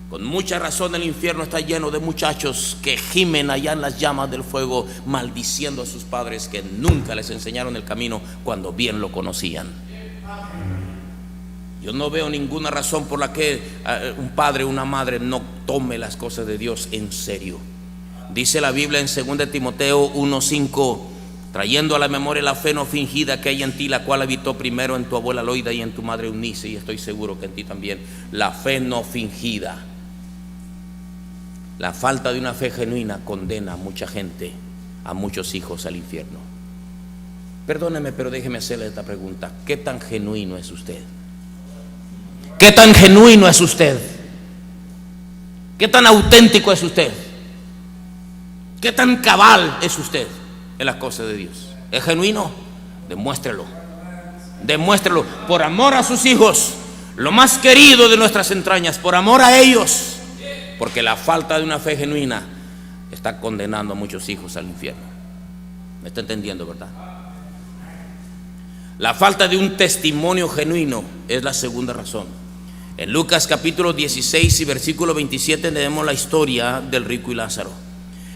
Con mucha razón el infierno está lleno de muchachos que gimen allá en las llamas del fuego, maldiciendo a sus padres que nunca les enseñaron el camino cuando bien lo conocían. Yo no veo ninguna razón por la que un padre o una madre no tome las cosas de Dios en serio. Dice la Biblia en 2 Timoteo 1:5: trayendo a la memoria la fe no fingida que hay en ti, la cual habitó primero en tu abuela Loida y en tu madre Eunice, y estoy seguro que en ti también. La fe no fingida. La falta de una fe genuina condena a mucha gente, a muchos hijos al infierno. Perdóneme, pero déjeme hacerle esta pregunta: ¿qué tan genuino es usted? ¿Qué tan genuino es usted? ¿Qué tan auténtico es usted? ¿Qué tan cabal es usted en las cosas de Dios? ¿Es genuino? Demuéstrelo. Demuéstrelo por amor a sus hijos, lo más querido de nuestras entrañas, por amor a ellos. Porque la falta de una fe genuina está condenando a muchos hijos al infierno. ¿Me está entendiendo, verdad? La falta de un testimonio genuino es la segunda razón. En Lucas capítulo 16 y versículo 27 leemos la historia del rico y Lázaro.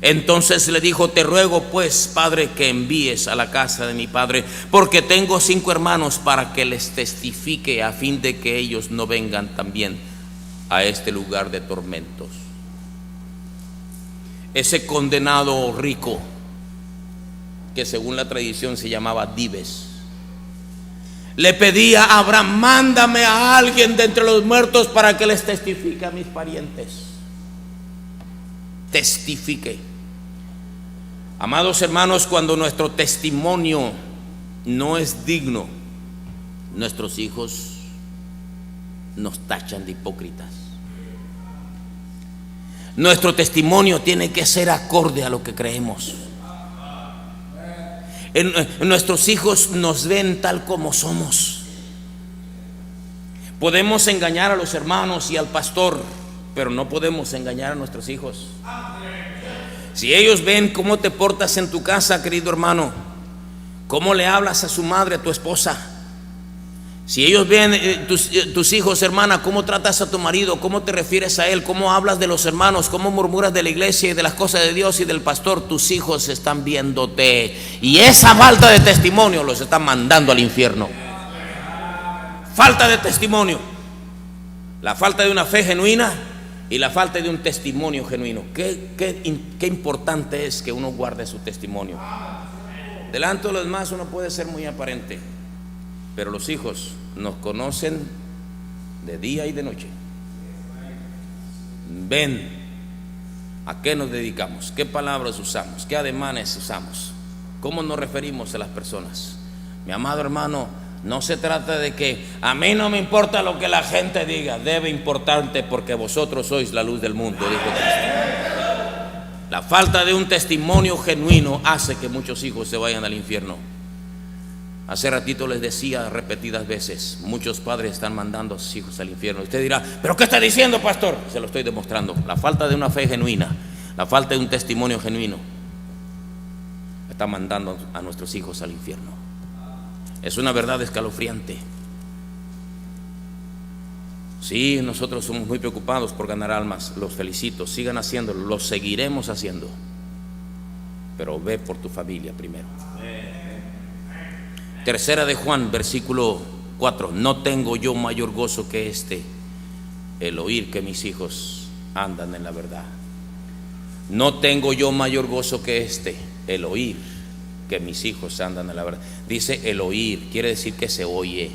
Entonces le dijo: te ruego pues, Padre, que envíes a la casa de mi padre, porque tengo 5 hermanos, para que les testifique, a fin de que ellos no vengan también a este lugar de tormentos. Ese condenado rico, que según la tradición se llamaba Dives, le pedía a Abraham: mándame a alguien de entre los muertos para que les testifique a mis parientes. Testifique. Amados hermanos, cuando nuestro testimonio no es digno, nuestros hijos nos tachan de hipócritas. Nuestro testimonio tiene que ser acorde a lo que creemos. Nuestros hijos nos ven tal como somos. Podemos engañar a los hermanos y al pastor, pero no podemos engañar a nuestros hijos. Si ellos ven cómo te portas en tu casa, querido hermano, cómo le hablas a su madre, a tu esposa, si ellos ven tus hijos, hermana, cómo tratas a tu marido, cómo te refieres a él, cómo hablas de los hermanos, cómo murmuras de la iglesia y de las cosas de Dios y del pastor, tus hijos están viéndote, y esa falta de testimonio los está mandando al infierno. Falta de testimonio, la falta de una fe genuina y la falta de un testimonio genuino. Qué importante es que uno guarde su testimonio. Delante de los demás uno puede ser muy aparente, pero los hijos nos conocen de día y de noche. Ven a qué nos dedicamos, qué palabras usamos, qué ademanes usamos, cómo nos referimos a las personas. Mi amado hermano, no se trata de que a mí no me importa lo que la gente diga, debe importarte porque vosotros sois la luz del mundo, dijo Cristo. La falta de un testimonio genuino hace que muchos hijos se vayan al infierno. Hace ratito les decía repetidas veces, muchos padres están mandando a sus hijos al infierno. Usted dirá, ¿pero qué está diciendo, pastor? Se lo estoy demostrando. La falta de una fe genuina, la falta de un testimonio genuino está mandando a nuestros hijos al infierno. Es una verdad escalofriante. Sí, nosotros somos muy preocupados por ganar almas, los felicito, sigan haciéndolo, lo seguiremos haciendo, pero ve por tu familia primero. Tercera de Juan, versículo 4. No tengo yo mayor gozo que el oír que mis hijos andan en la verdad. No tengo yo mayor gozo que el oír que mis hijos andan en la verdad. Dice el oír, quiere decir que se oye.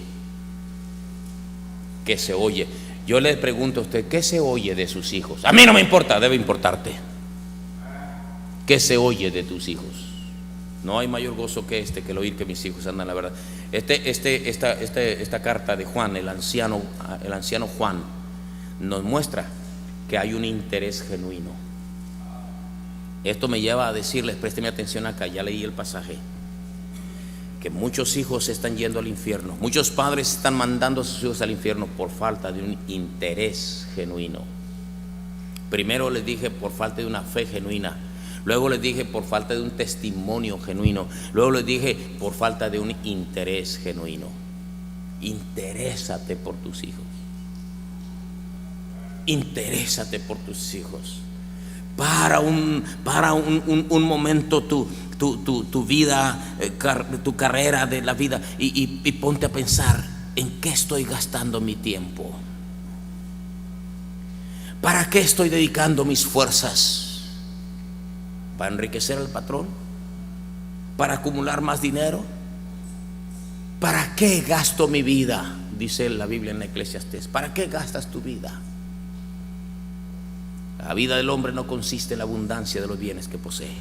Que se oye. Yo le pregunto a usted, ¿qué se oye de sus hijos? A mí no me importa, debe importarte. ¿Qué se oye de tus hijos? No hay mayor gozo que que el oír que mis hijos andan en la verdad. Esta carta de Juan, el anciano Juan, nos muestra que hay un interés genuino. Esto me lleva a decirles, présteme atención acá, ya leí el pasaje, que muchos hijos están yendo al infierno, muchos padres están mandando a sus hijos al infierno por falta de un interés genuino. Primero les dije por falta de una fe genuina, luego les dije por falta de un testimonio genuino, luego les dije por falta de un interés genuino. Interésate por tus hijos, interésate por tus hijos. Para un momento tu vida, tu carrera de la vida y ponte a pensar en qué estoy gastando mi tiempo, para qué estoy dedicando mis fuerzas, para enriquecer al patrón, para acumular más dinero, para qué gasto mi vida, dice la Biblia en Eclesiastés. ¿Para qué gastas tu vida? La vida del hombre no consiste en la abundancia de los bienes que posee.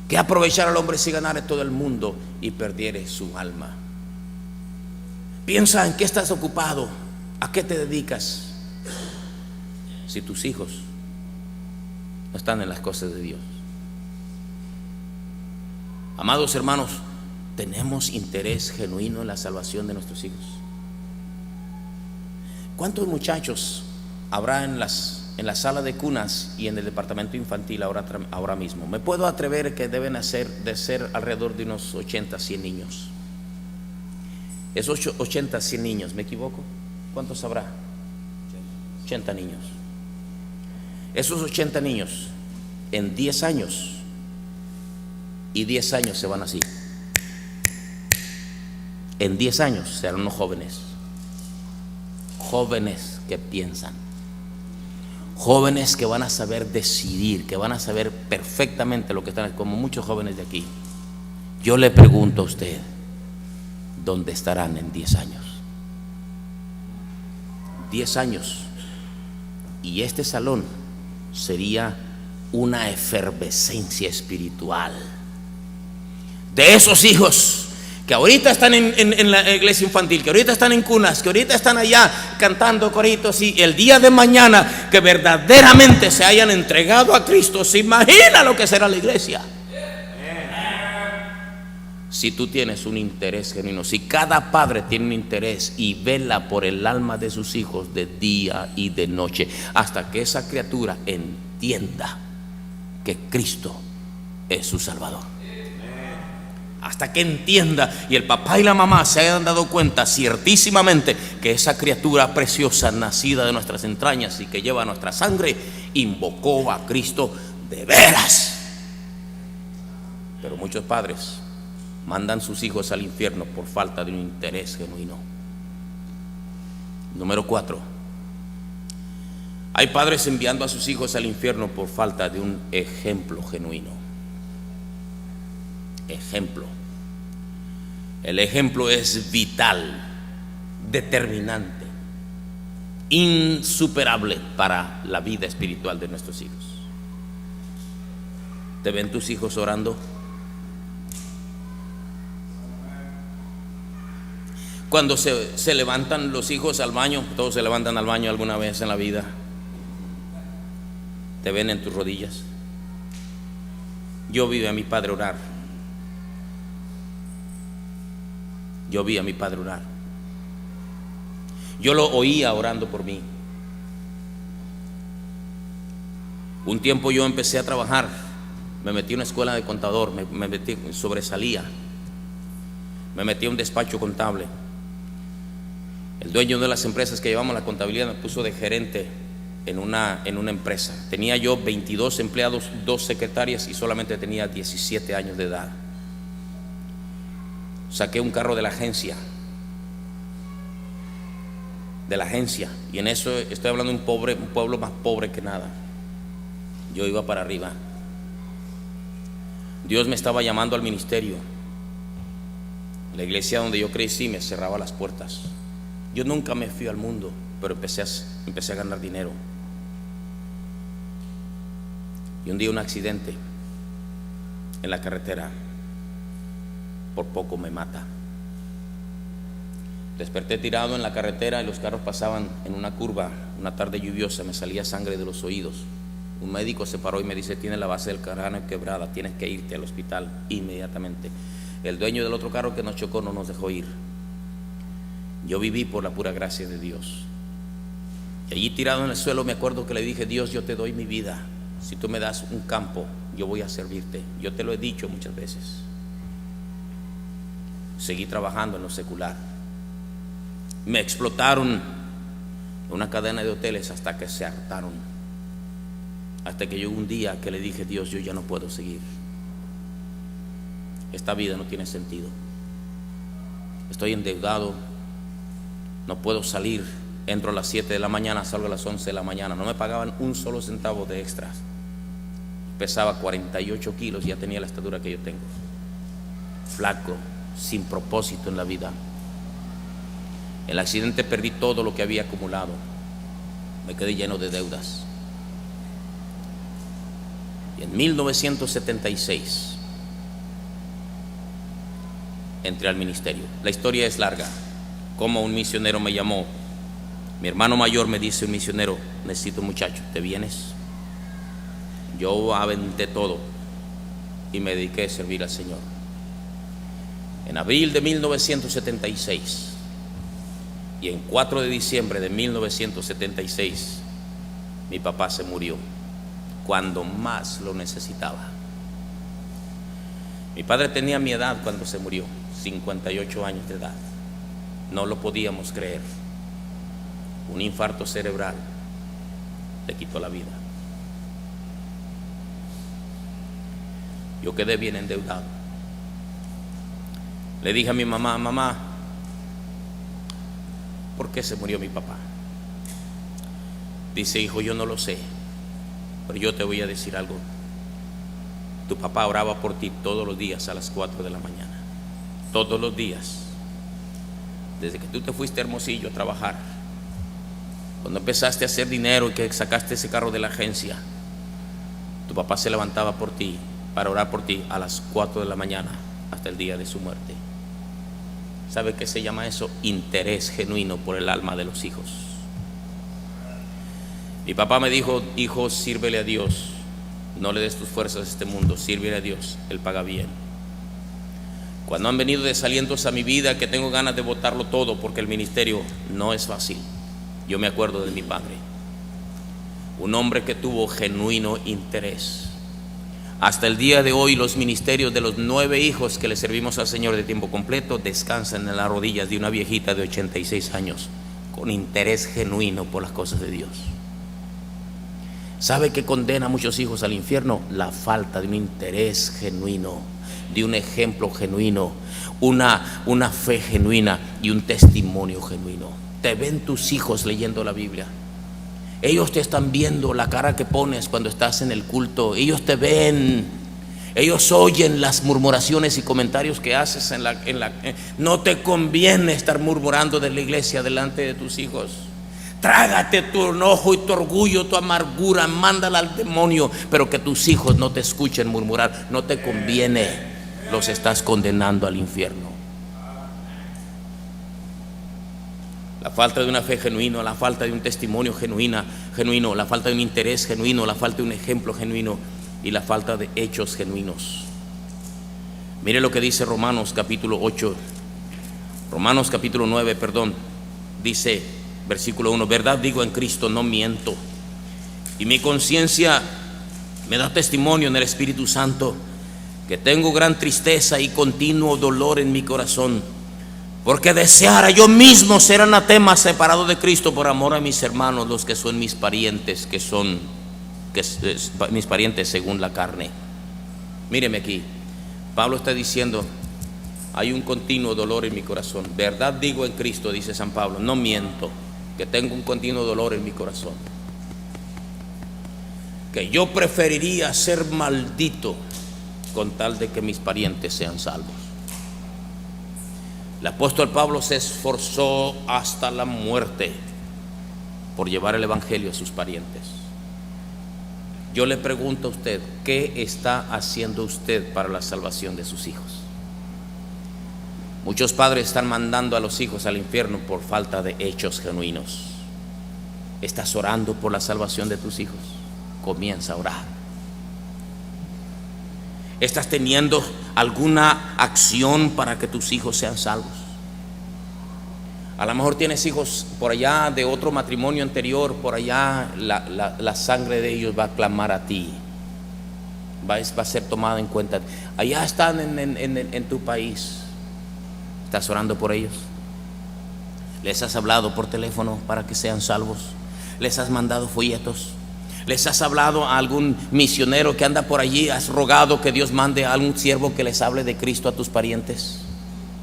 ¿Qué aprovechar al hombre si ganare todo el mundo y perdiere su alma? Piensa en qué estás ocupado, a qué te dedicas, si tus hijos no están en las cosas de Dios. Amados hermanos, ¿tenemos interés genuino en la salvación de nuestros hijos? ¿Cuántos muchachos habrá en la sala de cunas y en el departamento infantil ahora mismo? Me puedo atrever que deben de ser alrededor de unos 80, 100 niños. Esos 80, 100 niños, ¿me equivoco? ¿Cuántos habrá? 80 niños. Esos 80 niños en 10 años, y 10 años se van así. En 10 años serán unos jóvenes que piensan, jóvenes que van a saber decidir, que van a saber perfectamente lo que están, como muchos jóvenes de aquí. Yo le pregunto a usted, ¿dónde estarán en 10 años? 10 años y este salón sería una efervescencia espiritual de esos hijos que ahorita están en la iglesia infantil, que ahorita están en cunas, que ahorita están allá cantando coritos, y el día de mañana que verdaderamente se hayan entregado a Cristo. ¿Se imagina lo que será la iglesia? Si tú tienes un interés genuino, si cada padre tiene un interés y vela por el alma de sus hijos de día y de noche, hasta que esa criatura entienda que Cristo es su Salvador, hasta que entienda y el papá y la mamá se hayan dado cuenta ciertísimamente que esa criatura preciosa nacida de nuestras entrañas y que lleva nuestra sangre invocó a Cristo de veras. Pero muchos padres mandan sus hijos al infierno por falta de un interés genuino. Número 4, hay padres enviando a sus hijos al infierno por falta de un ejemplo genuino. Ejemplo. El ejemplo es vital, determinante, insuperable para la vida espiritual de nuestros hijos. ¿Te ven tus hijos orando? Cuando se levantan los hijos al baño, todos se levantan al baño alguna vez en la vida, ¿te ven en tus rodillas? Yo vi a mi padre orar. Yo vi a mi padre orar. Yo lo oía orando por mí. Un tiempo yo empecé a trabajar, me metí en una escuela de contador, me metí, sobresalía, me metí a un despacho contable. El dueño de las empresas que llevamos la contabilidad me puso de gerente en una empresa. Tenía yo 22 empleados, 2 secretarias y solamente tenía 17 años de edad. Saqué un carro de la agencia, y en eso estoy hablando de un pueblo más pobre que nada. Yo iba para arriba. Dios me estaba llamando al ministerio. La iglesia donde yo crecí me cerraba las puertas. Yo nunca me fui al mundo, pero empecé a ganar dinero. Y un día un accidente en la carretera, por poco me mata. Desperté tirado en la carretera y los carros pasaban en una curva, una tarde lluviosa, me salía sangre de los oídos. Un médico se paró y me dice: tiene la base del cráneo quebrada, tienes que irte al hospital inmediatamente. El dueño del otro carro que nos chocó no nos dejó ir. Yo viví por la pura gracia de Dios. Y allí tirado en el suelo me acuerdo que le dije: Dios, yo te doy mi vida. Si tú me das un campo, yo voy a servirte. Yo te lo he dicho muchas veces. Seguí trabajando en lo secular. Me explotaron en una cadena de hoteles hasta que se hartaron. Hasta que llegó un día que le dije: Dios, yo ya no puedo seguir. Esta vida no tiene sentido. Estoy endeudado. No puedo salir. Entro a las 7 de la mañana, salgo a las 11 de la mañana. No me pagaban un solo centavo de extras. Pesaba 48 kilos, ya tenía la estatura que yo tengo. Flaco, sin propósito en la vida. En el accidente perdí todo lo que había acumulado. Me quedé lleno de deudas. Y en 1976 entré al ministerio. La historia es larga. Como un misionero me llamó. Mi hermano mayor me dice: un misionero, necesito un muchacho, ¿te vienes? Yo aventé todo y me dediqué a servir al Señor. En abril de 1976 y en 4 de diciembre de 1976 mi papá se murió cuando más lo necesitaba. Mi padre tenía mi edad cuando se murió, 58 años de edad. No lo podíamos creer. Un infarto cerebral le quitó la vida. Yo quedé bien endeudado. Le dije a mi mamá: mamá, ¿por qué se murió mi papá? Dice: hijo, yo no lo sé, pero yo te voy a decir algo. Tu papá oraba por ti todos los días a las 4 de la mañana. Todos los días. Desde que tú te fuiste a Hermosillo a trabajar, cuando empezaste a hacer dinero y que sacaste ese carro de la agencia, tu papá se levantaba por ti, para orar por ti a las 4 de la mañana hasta el día de su muerte. ¿Sabe qué se llama eso? Interés genuino por el alma de los hijos. Mi papá me dijo: hijo, sírvele a Dios, no le des tus fuerzas a este mundo, sírvele a Dios, Él paga bien. Cuando han venido desalientos a mi vida, que tengo ganas de botarlo todo porque el ministerio no es fácil, yo me acuerdo de mi padre, un hombre que tuvo genuino interés. Hasta el día de hoy los ministerios de los 9 hijos que le servimos al Señor de tiempo completo descansan en las rodillas de una viejita de 86 años con interés genuino por las cosas de Dios. ¿Sabe qué condena a muchos hijos al infierno? La falta de un interés genuino, de un ejemplo genuino, una fe genuina y un testimonio genuino. Te ven tus hijos leyendo la Biblia. Ellos te están viendo la cara que pones cuando estás en el culto. Ellos te ven Ellos oyen las murmuraciones y comentarios que haces no te conviene estar murmurando de la iglesia delante de tus hijos. Trágate tu enojo y tu orgullo, tu amargura, mándala al demonio, pero que tus hijos no te escuchen murmurar. No te conviene, los estás condenando al infierno. La falta de una fe genuina, la falta de un testimonio genuino, la falta de un interés genuino, la falta de un ejemplo genuino y la falta de hechos genuinos. Mire lo que dice Romanos capítulo 9, dice versículo 1: verdad digo en Cristo, no miento, y mi conciencia me da testimonio en el Espíritu Santo que tengo gran tristeza y continuo dolor en mi corazón, porque deseara yo mismo ser anatema, separado de Cristo por amor a mis hermanos, los que son mis parientes, mis parientes según la carne. Míreme aquí, Pablo está diciendo: hay un continuo dolor en mi corazón. Verdad digo en Cristo, dice San Pablo, no miento, que tengo un continuo dolor en mi corazón, que yo preferiría ser maldito con tal de que mis parientes sean salvos. El apóstol Pablo se esforzó hasta la muerte por llevar el evangelio a sus parientes. Yo le pregunto a usted, ¿qué está haciendo usted para la salvación de sus hijos? Muchos padres están mandando a los hijos al infierno por falta de hechos genuinos. ¿Estás orando por la salvación de tus hijos? Comienza a orar. ¿Estás teniendo alguna acción para que tus hijos sean salvos? A lo mejor tienes hijos por allá de otro matrimonio anterior, por allá la sangre de ellos va a clamar a ti, va a ser tomada en cuenta. Allá están en tu país. ¿Estás orando por ellos? ¿Les has hablado por teléfono para que sean salvos? ¿Les has mandado folletos? ¿Les has hablado a algún misionero que anda por allí? ¿Has rogado que Dios mande a algún siervo que les hable de Cristo a tus parientes?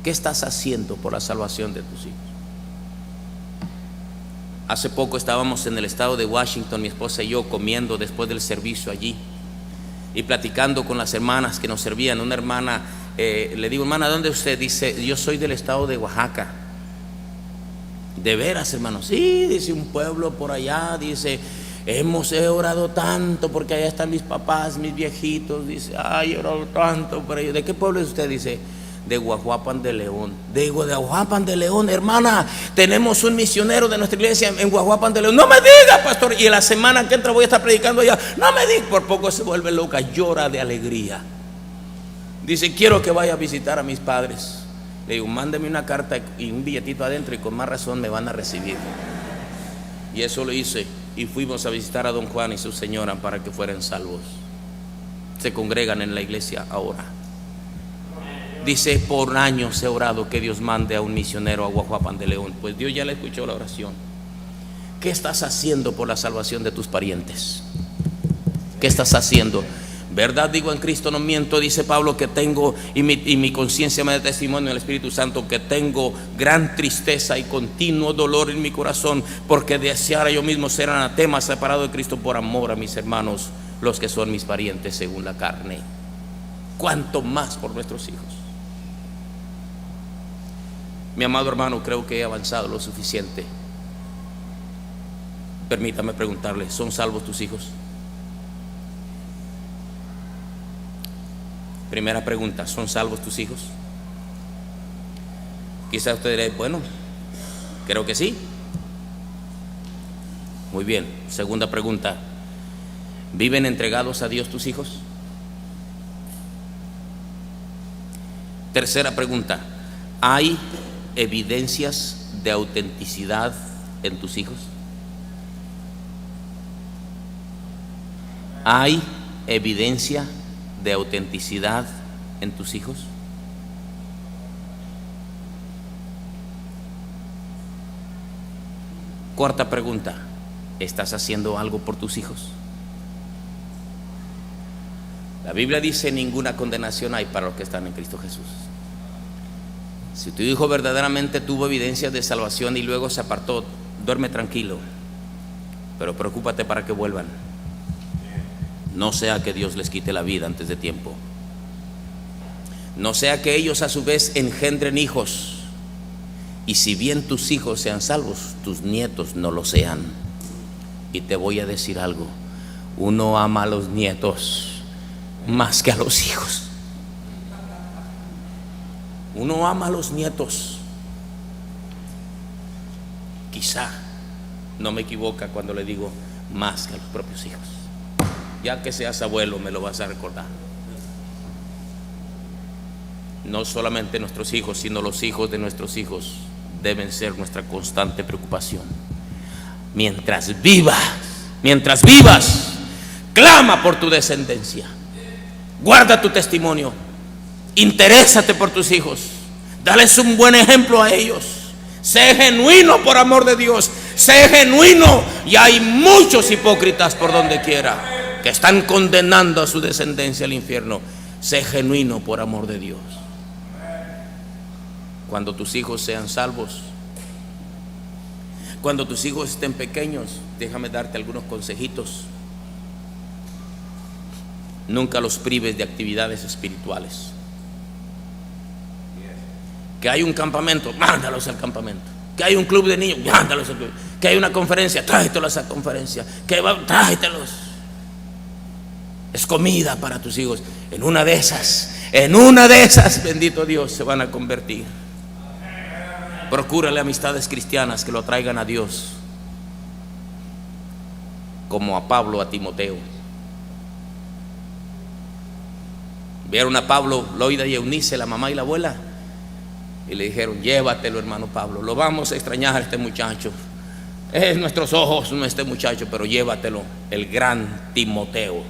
¿Qué estás haciendo por la salvación de tus hijos? Hace poco estábamos en el estado de Washington, mi esposa y yo, comiendo después del servicio allí y platicando con las hermanas que nos servían. Una hermana, le digo: hermana, ¿dónde usted? Dice: yo soy del estado de Oaxaca. ¿De veras, hermano? Sí, dice, un pueblo por allá. Dice: he orado tanto porque allá están mis papás, mis viejitos. Dice: ay, he orado tanto por ellos. ¿De qué pueblo es usted? Dice: de Guajuapan de León. Digo: de Guajuapan de León, hermana, tenemos un misionero de nuestra iglesia en Guajuapan de León. No me diga, pastor, y en la semana que entra voy a estar predicando allá. No me diga. Por poco se vuelve loca, llora de alegría. Dice: quiero que vaya a visitar a mis padres. Le digo: mándeme una carta y un billetito adentro, y con más razón me van a recibir. Y eso lo hice, y fuimos a visitar a don Juan y su señora para que fueran salvos. Se congregan en la iglesia ahora. Dice: por años he orado que Dios mande a un misionero a Guajuapan de León. Pues Dios ya le escuchó la oración. ¿Qué estás haciendo por la salvación de tus parientes? ¿Qué estás haciendo? Verdad digo en Cristo, no miento, dice Pablo, que tengo, y mi conciencia me da testimonio en el Espíritu Santo, que tengo gran tristeza y continuo dolor en mi corazón, porque deseara yo mismo ser anatema, separado de Cristo por amor a mis hermanos, los que son mis parientes según la carne. ¿Cuánto más por nuestros hijos? Mi amado hermano, creo que he avanzado lo suficiente. Permítame preguntarle: ¿son salvos tus hijos? Primera pregunta: ¿son salvos tus hijos? Quizás usted dirá: bueno, creo que sí. Muy bien. Segunda pregunta: ¿viven entregados a Dios tus hijos? Tercera pregunta: ¿hay evidencias de autenticidad en tus hijos? ¿Hay evidencia de autenticidad en tus hijos? Cuarta pregunta: ¿estás haciendo algo por tus hijos? La Biblia dice: ninguna condenación hay para los que están en Cristo Jesús. Si tu hijo verdaderamente tuvo evidencias de salvación y luego se apartó, duerme tranquilo, pero preocúpate para que vuelvan. No sea que Dios les quite la vida antes de tiempo. no sea que ellos a su vez engendren hijos, y si bien tus hijos sean salvos, tus nietos no lo sean. Y te voy a decir algo: uno ama a los nietos más que a los hijos. Uno ama a los nietos. Quizá no me equivoca cuando le digo más que a los propios hijos. Ya que seas abuelo, me lo vas a recordar. No solamente nuestros hijos, sino los hijos de nuestros hijos deben ser nuestra constante preocupación. Mientras vivas, clama por tu descendencia. Guarda tu testimonio. Interésate por tus hijos. Dales un buen ejemplo a ellos. Sé genuino por amor de Dios. Sé genuino. Y hay muchos hipócritas por donde quiera que están condenando a su descendencia al infierno. Sé genuino por amor de Dios. Cuando tus hijos sean salvos, cuando tus hijos estén pequeños, déjame darte algunos consejitos. Nunca los prives de actividades espirituales. Que hay un campamento, mándalos al campamento. Que hay un club de niños, mándalos al club. Que hay una conferencia, tráetelos a esa conferencia. Tráetelos. Es comida para tus hijos. En una de esas, bendito Dios, se van a convertir. Procúrale amistades cristianas que lo atraigan a Dios, como a Pablo a Timoteo. Vieron a Pablo, Loida y Eunice, la mamá y la abuela, y le dijeron: llévatelo, hermano Pablo, lo vamos a extrañar a este muchacho, es nuestros ojos este muchacho, pero llévatelo, el gran Timoteo.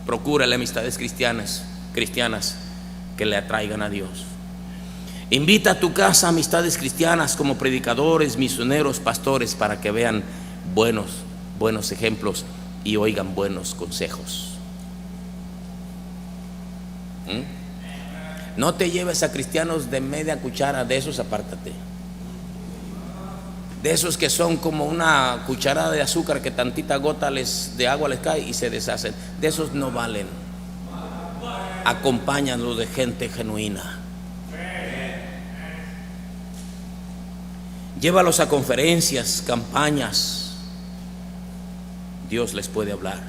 Procúrale amistades cristianas que le atraigan a Dios. Invita a tu casa amistades cristianas como predicadores, misioneros, pastores, para que vean buenos ejemplos y oigan buenos consejos. No te lleves a cristianos de media cuchara, de esos apártate. De esos que son como una cucharada de azúcar que tantita gota de agua les cae y se deshacen. De esos no valen. Acompáñalos de gente genuina. Llévalos a conferencias, campañas. Dios les puede hablar.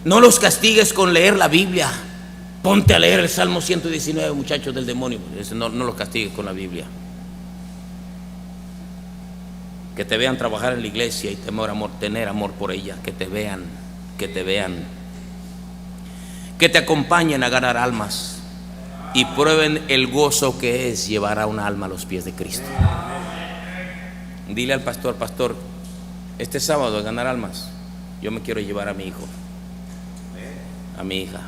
No los castigues con leer la Biblia. Ponte a leer el Salmo 119, muchachos del demonio. No los castigues con la Biblia. Que te vean trabajar en la iglesia y tener amor por ella. Que te vean. Que te acompañen a ganar almas y prueben el gozo que es llevar a una alma a los pies de Cristo. Dile al pastor: pastor, este sábado a ganar almas, yo me quiero llevar a mi hijo, a mi hija.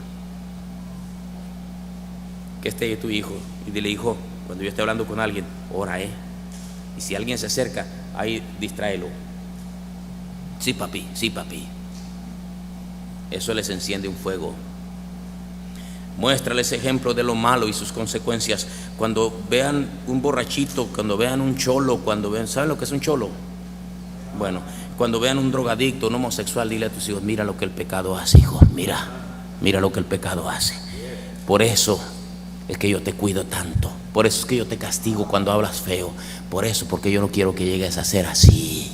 Que esté tu hijo, y dile: hijo, cuando yo esté hablando con alguien, ora, y si alguien se acerca, ahí distráelo. Sí, papi. Eso les enciende un fuego. Muéstrales ejemplo de lo malo y sus consecuencias. Cuando vean un borrachito, cuando vean un cholo, ¿saben lo que es un cholo? Bueno, cuando vean un drogadicto, un homosexual, dile a tus hijos: mira lo que el pecado hace, hijo, mira lo que el pecado hace. Por eso es que yo te cuido tanto. Por eso es que yo te castigo cuando hablas feo. Por eso, porque yo no quiero que llegues a ser así.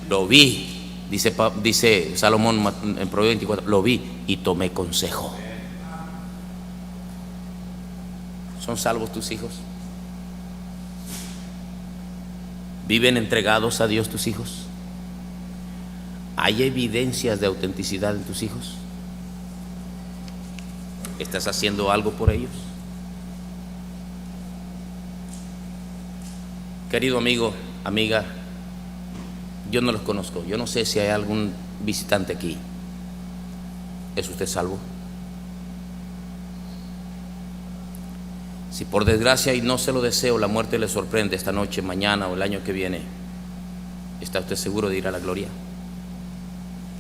Lo vi. Dice Salomón en Proverbios 24: lo vi y tomé consejo. ¿Son salvos tus hijos? ¿Viven entregados a Dios tus hijos? ¿Hay evidencias de autenticidad en tus hijos? ¿Estás haciendo algo por ellos? Querido amigo, amiga, yo no los conozco. Yo no sé si hay algún visitante aquí. ¿Es usted salvo? Si por desgracia, y no se lo deseo, la muerte le sorprende esta noche, mañana o el año que viene, ¿está usted seguro de ir a la gloria?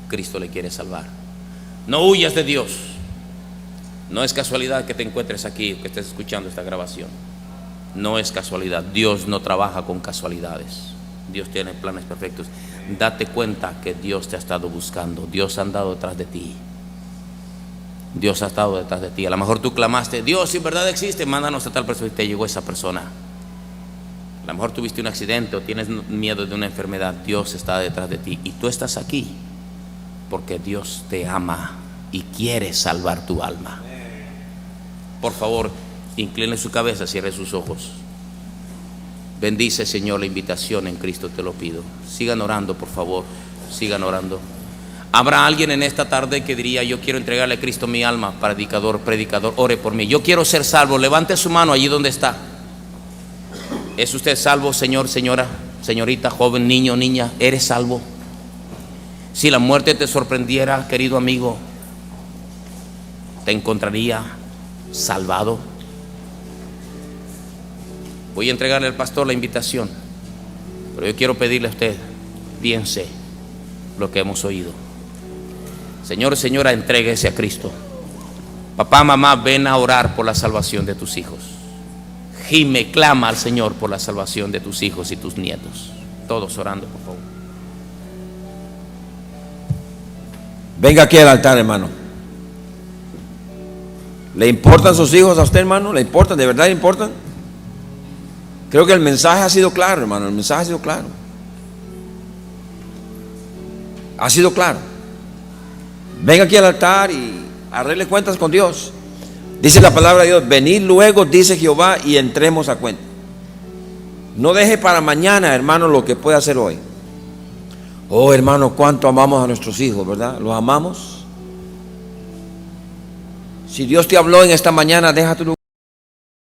Cristo le quiere salvar. No huyas de Dios. No es casualidad que te encuentres aquí, que estés escuchando esta grabación. No es casualidad. Dios no trabaja con casualidades. Dios tiene planes perfectos. Date cuenta que Dios te ha estado buscando. Dios ha andado detrás de ti. Dios ha estado detrás de ti. A lo mejor tú clamaste: Dios, si en verdad existe, mándanos a tal persona, y te llegó esa persona. A lo mejor tuviste un accidente o tienes miedo de una enfermedad. Dios está detrás de ti y tú estás aquí porque Dios te ama y quiere salvar tu alma. Por favor, incline su cabeza, cierre sus ojos. Bendice, Señor, la invitación en Cristo, te lo pido. Sigan orando, por favor, sigan orando. Habrá alguien en esta tarde que diría: yo quiero entregarle a Cristo mi alma. Predicador, ore por mí. Yo quiero ser salvo. Levante su mano allí donde está. ¿Es usted salvo, señor, señora, señorita, joven, niño, niña? ¿Eres salvo? Si la muerte te sorprendiera, querido amigo, ¿te encontraría salvado? Voy a entregarle al pastor la invitación, pero yo quiero pedirle a usted: piense lo que hemos oído. Señor, señora, entréguese a Cristo. Papá, mamá, ven a orar por la salvación de tus hijos. Gime, clama al Señor por la salvación de tus hijos y tus nietos. Todos orando, por favor. Venga aquí al altar, hermano. ¿Le importan sus hijos a usted, hermano? ¿Le importan? ¿De verdad le importan? Creo que el mensaje ha sido claro, hermano. El mensaje ha sido claro. Ha sido claro. Venga aquí al altar y arregle cuentas con Dios. Dice la palabra de Dios: venid luego, dice Jehová, y entremos a cuenta. No deje para mañana, hermano, lo que puede hacer hoy. Oh, hermano, cuánto amamos a nuestros hijos, ¿verdad? ¿Los amamos? Si Dios te habló en esta mañana, déjate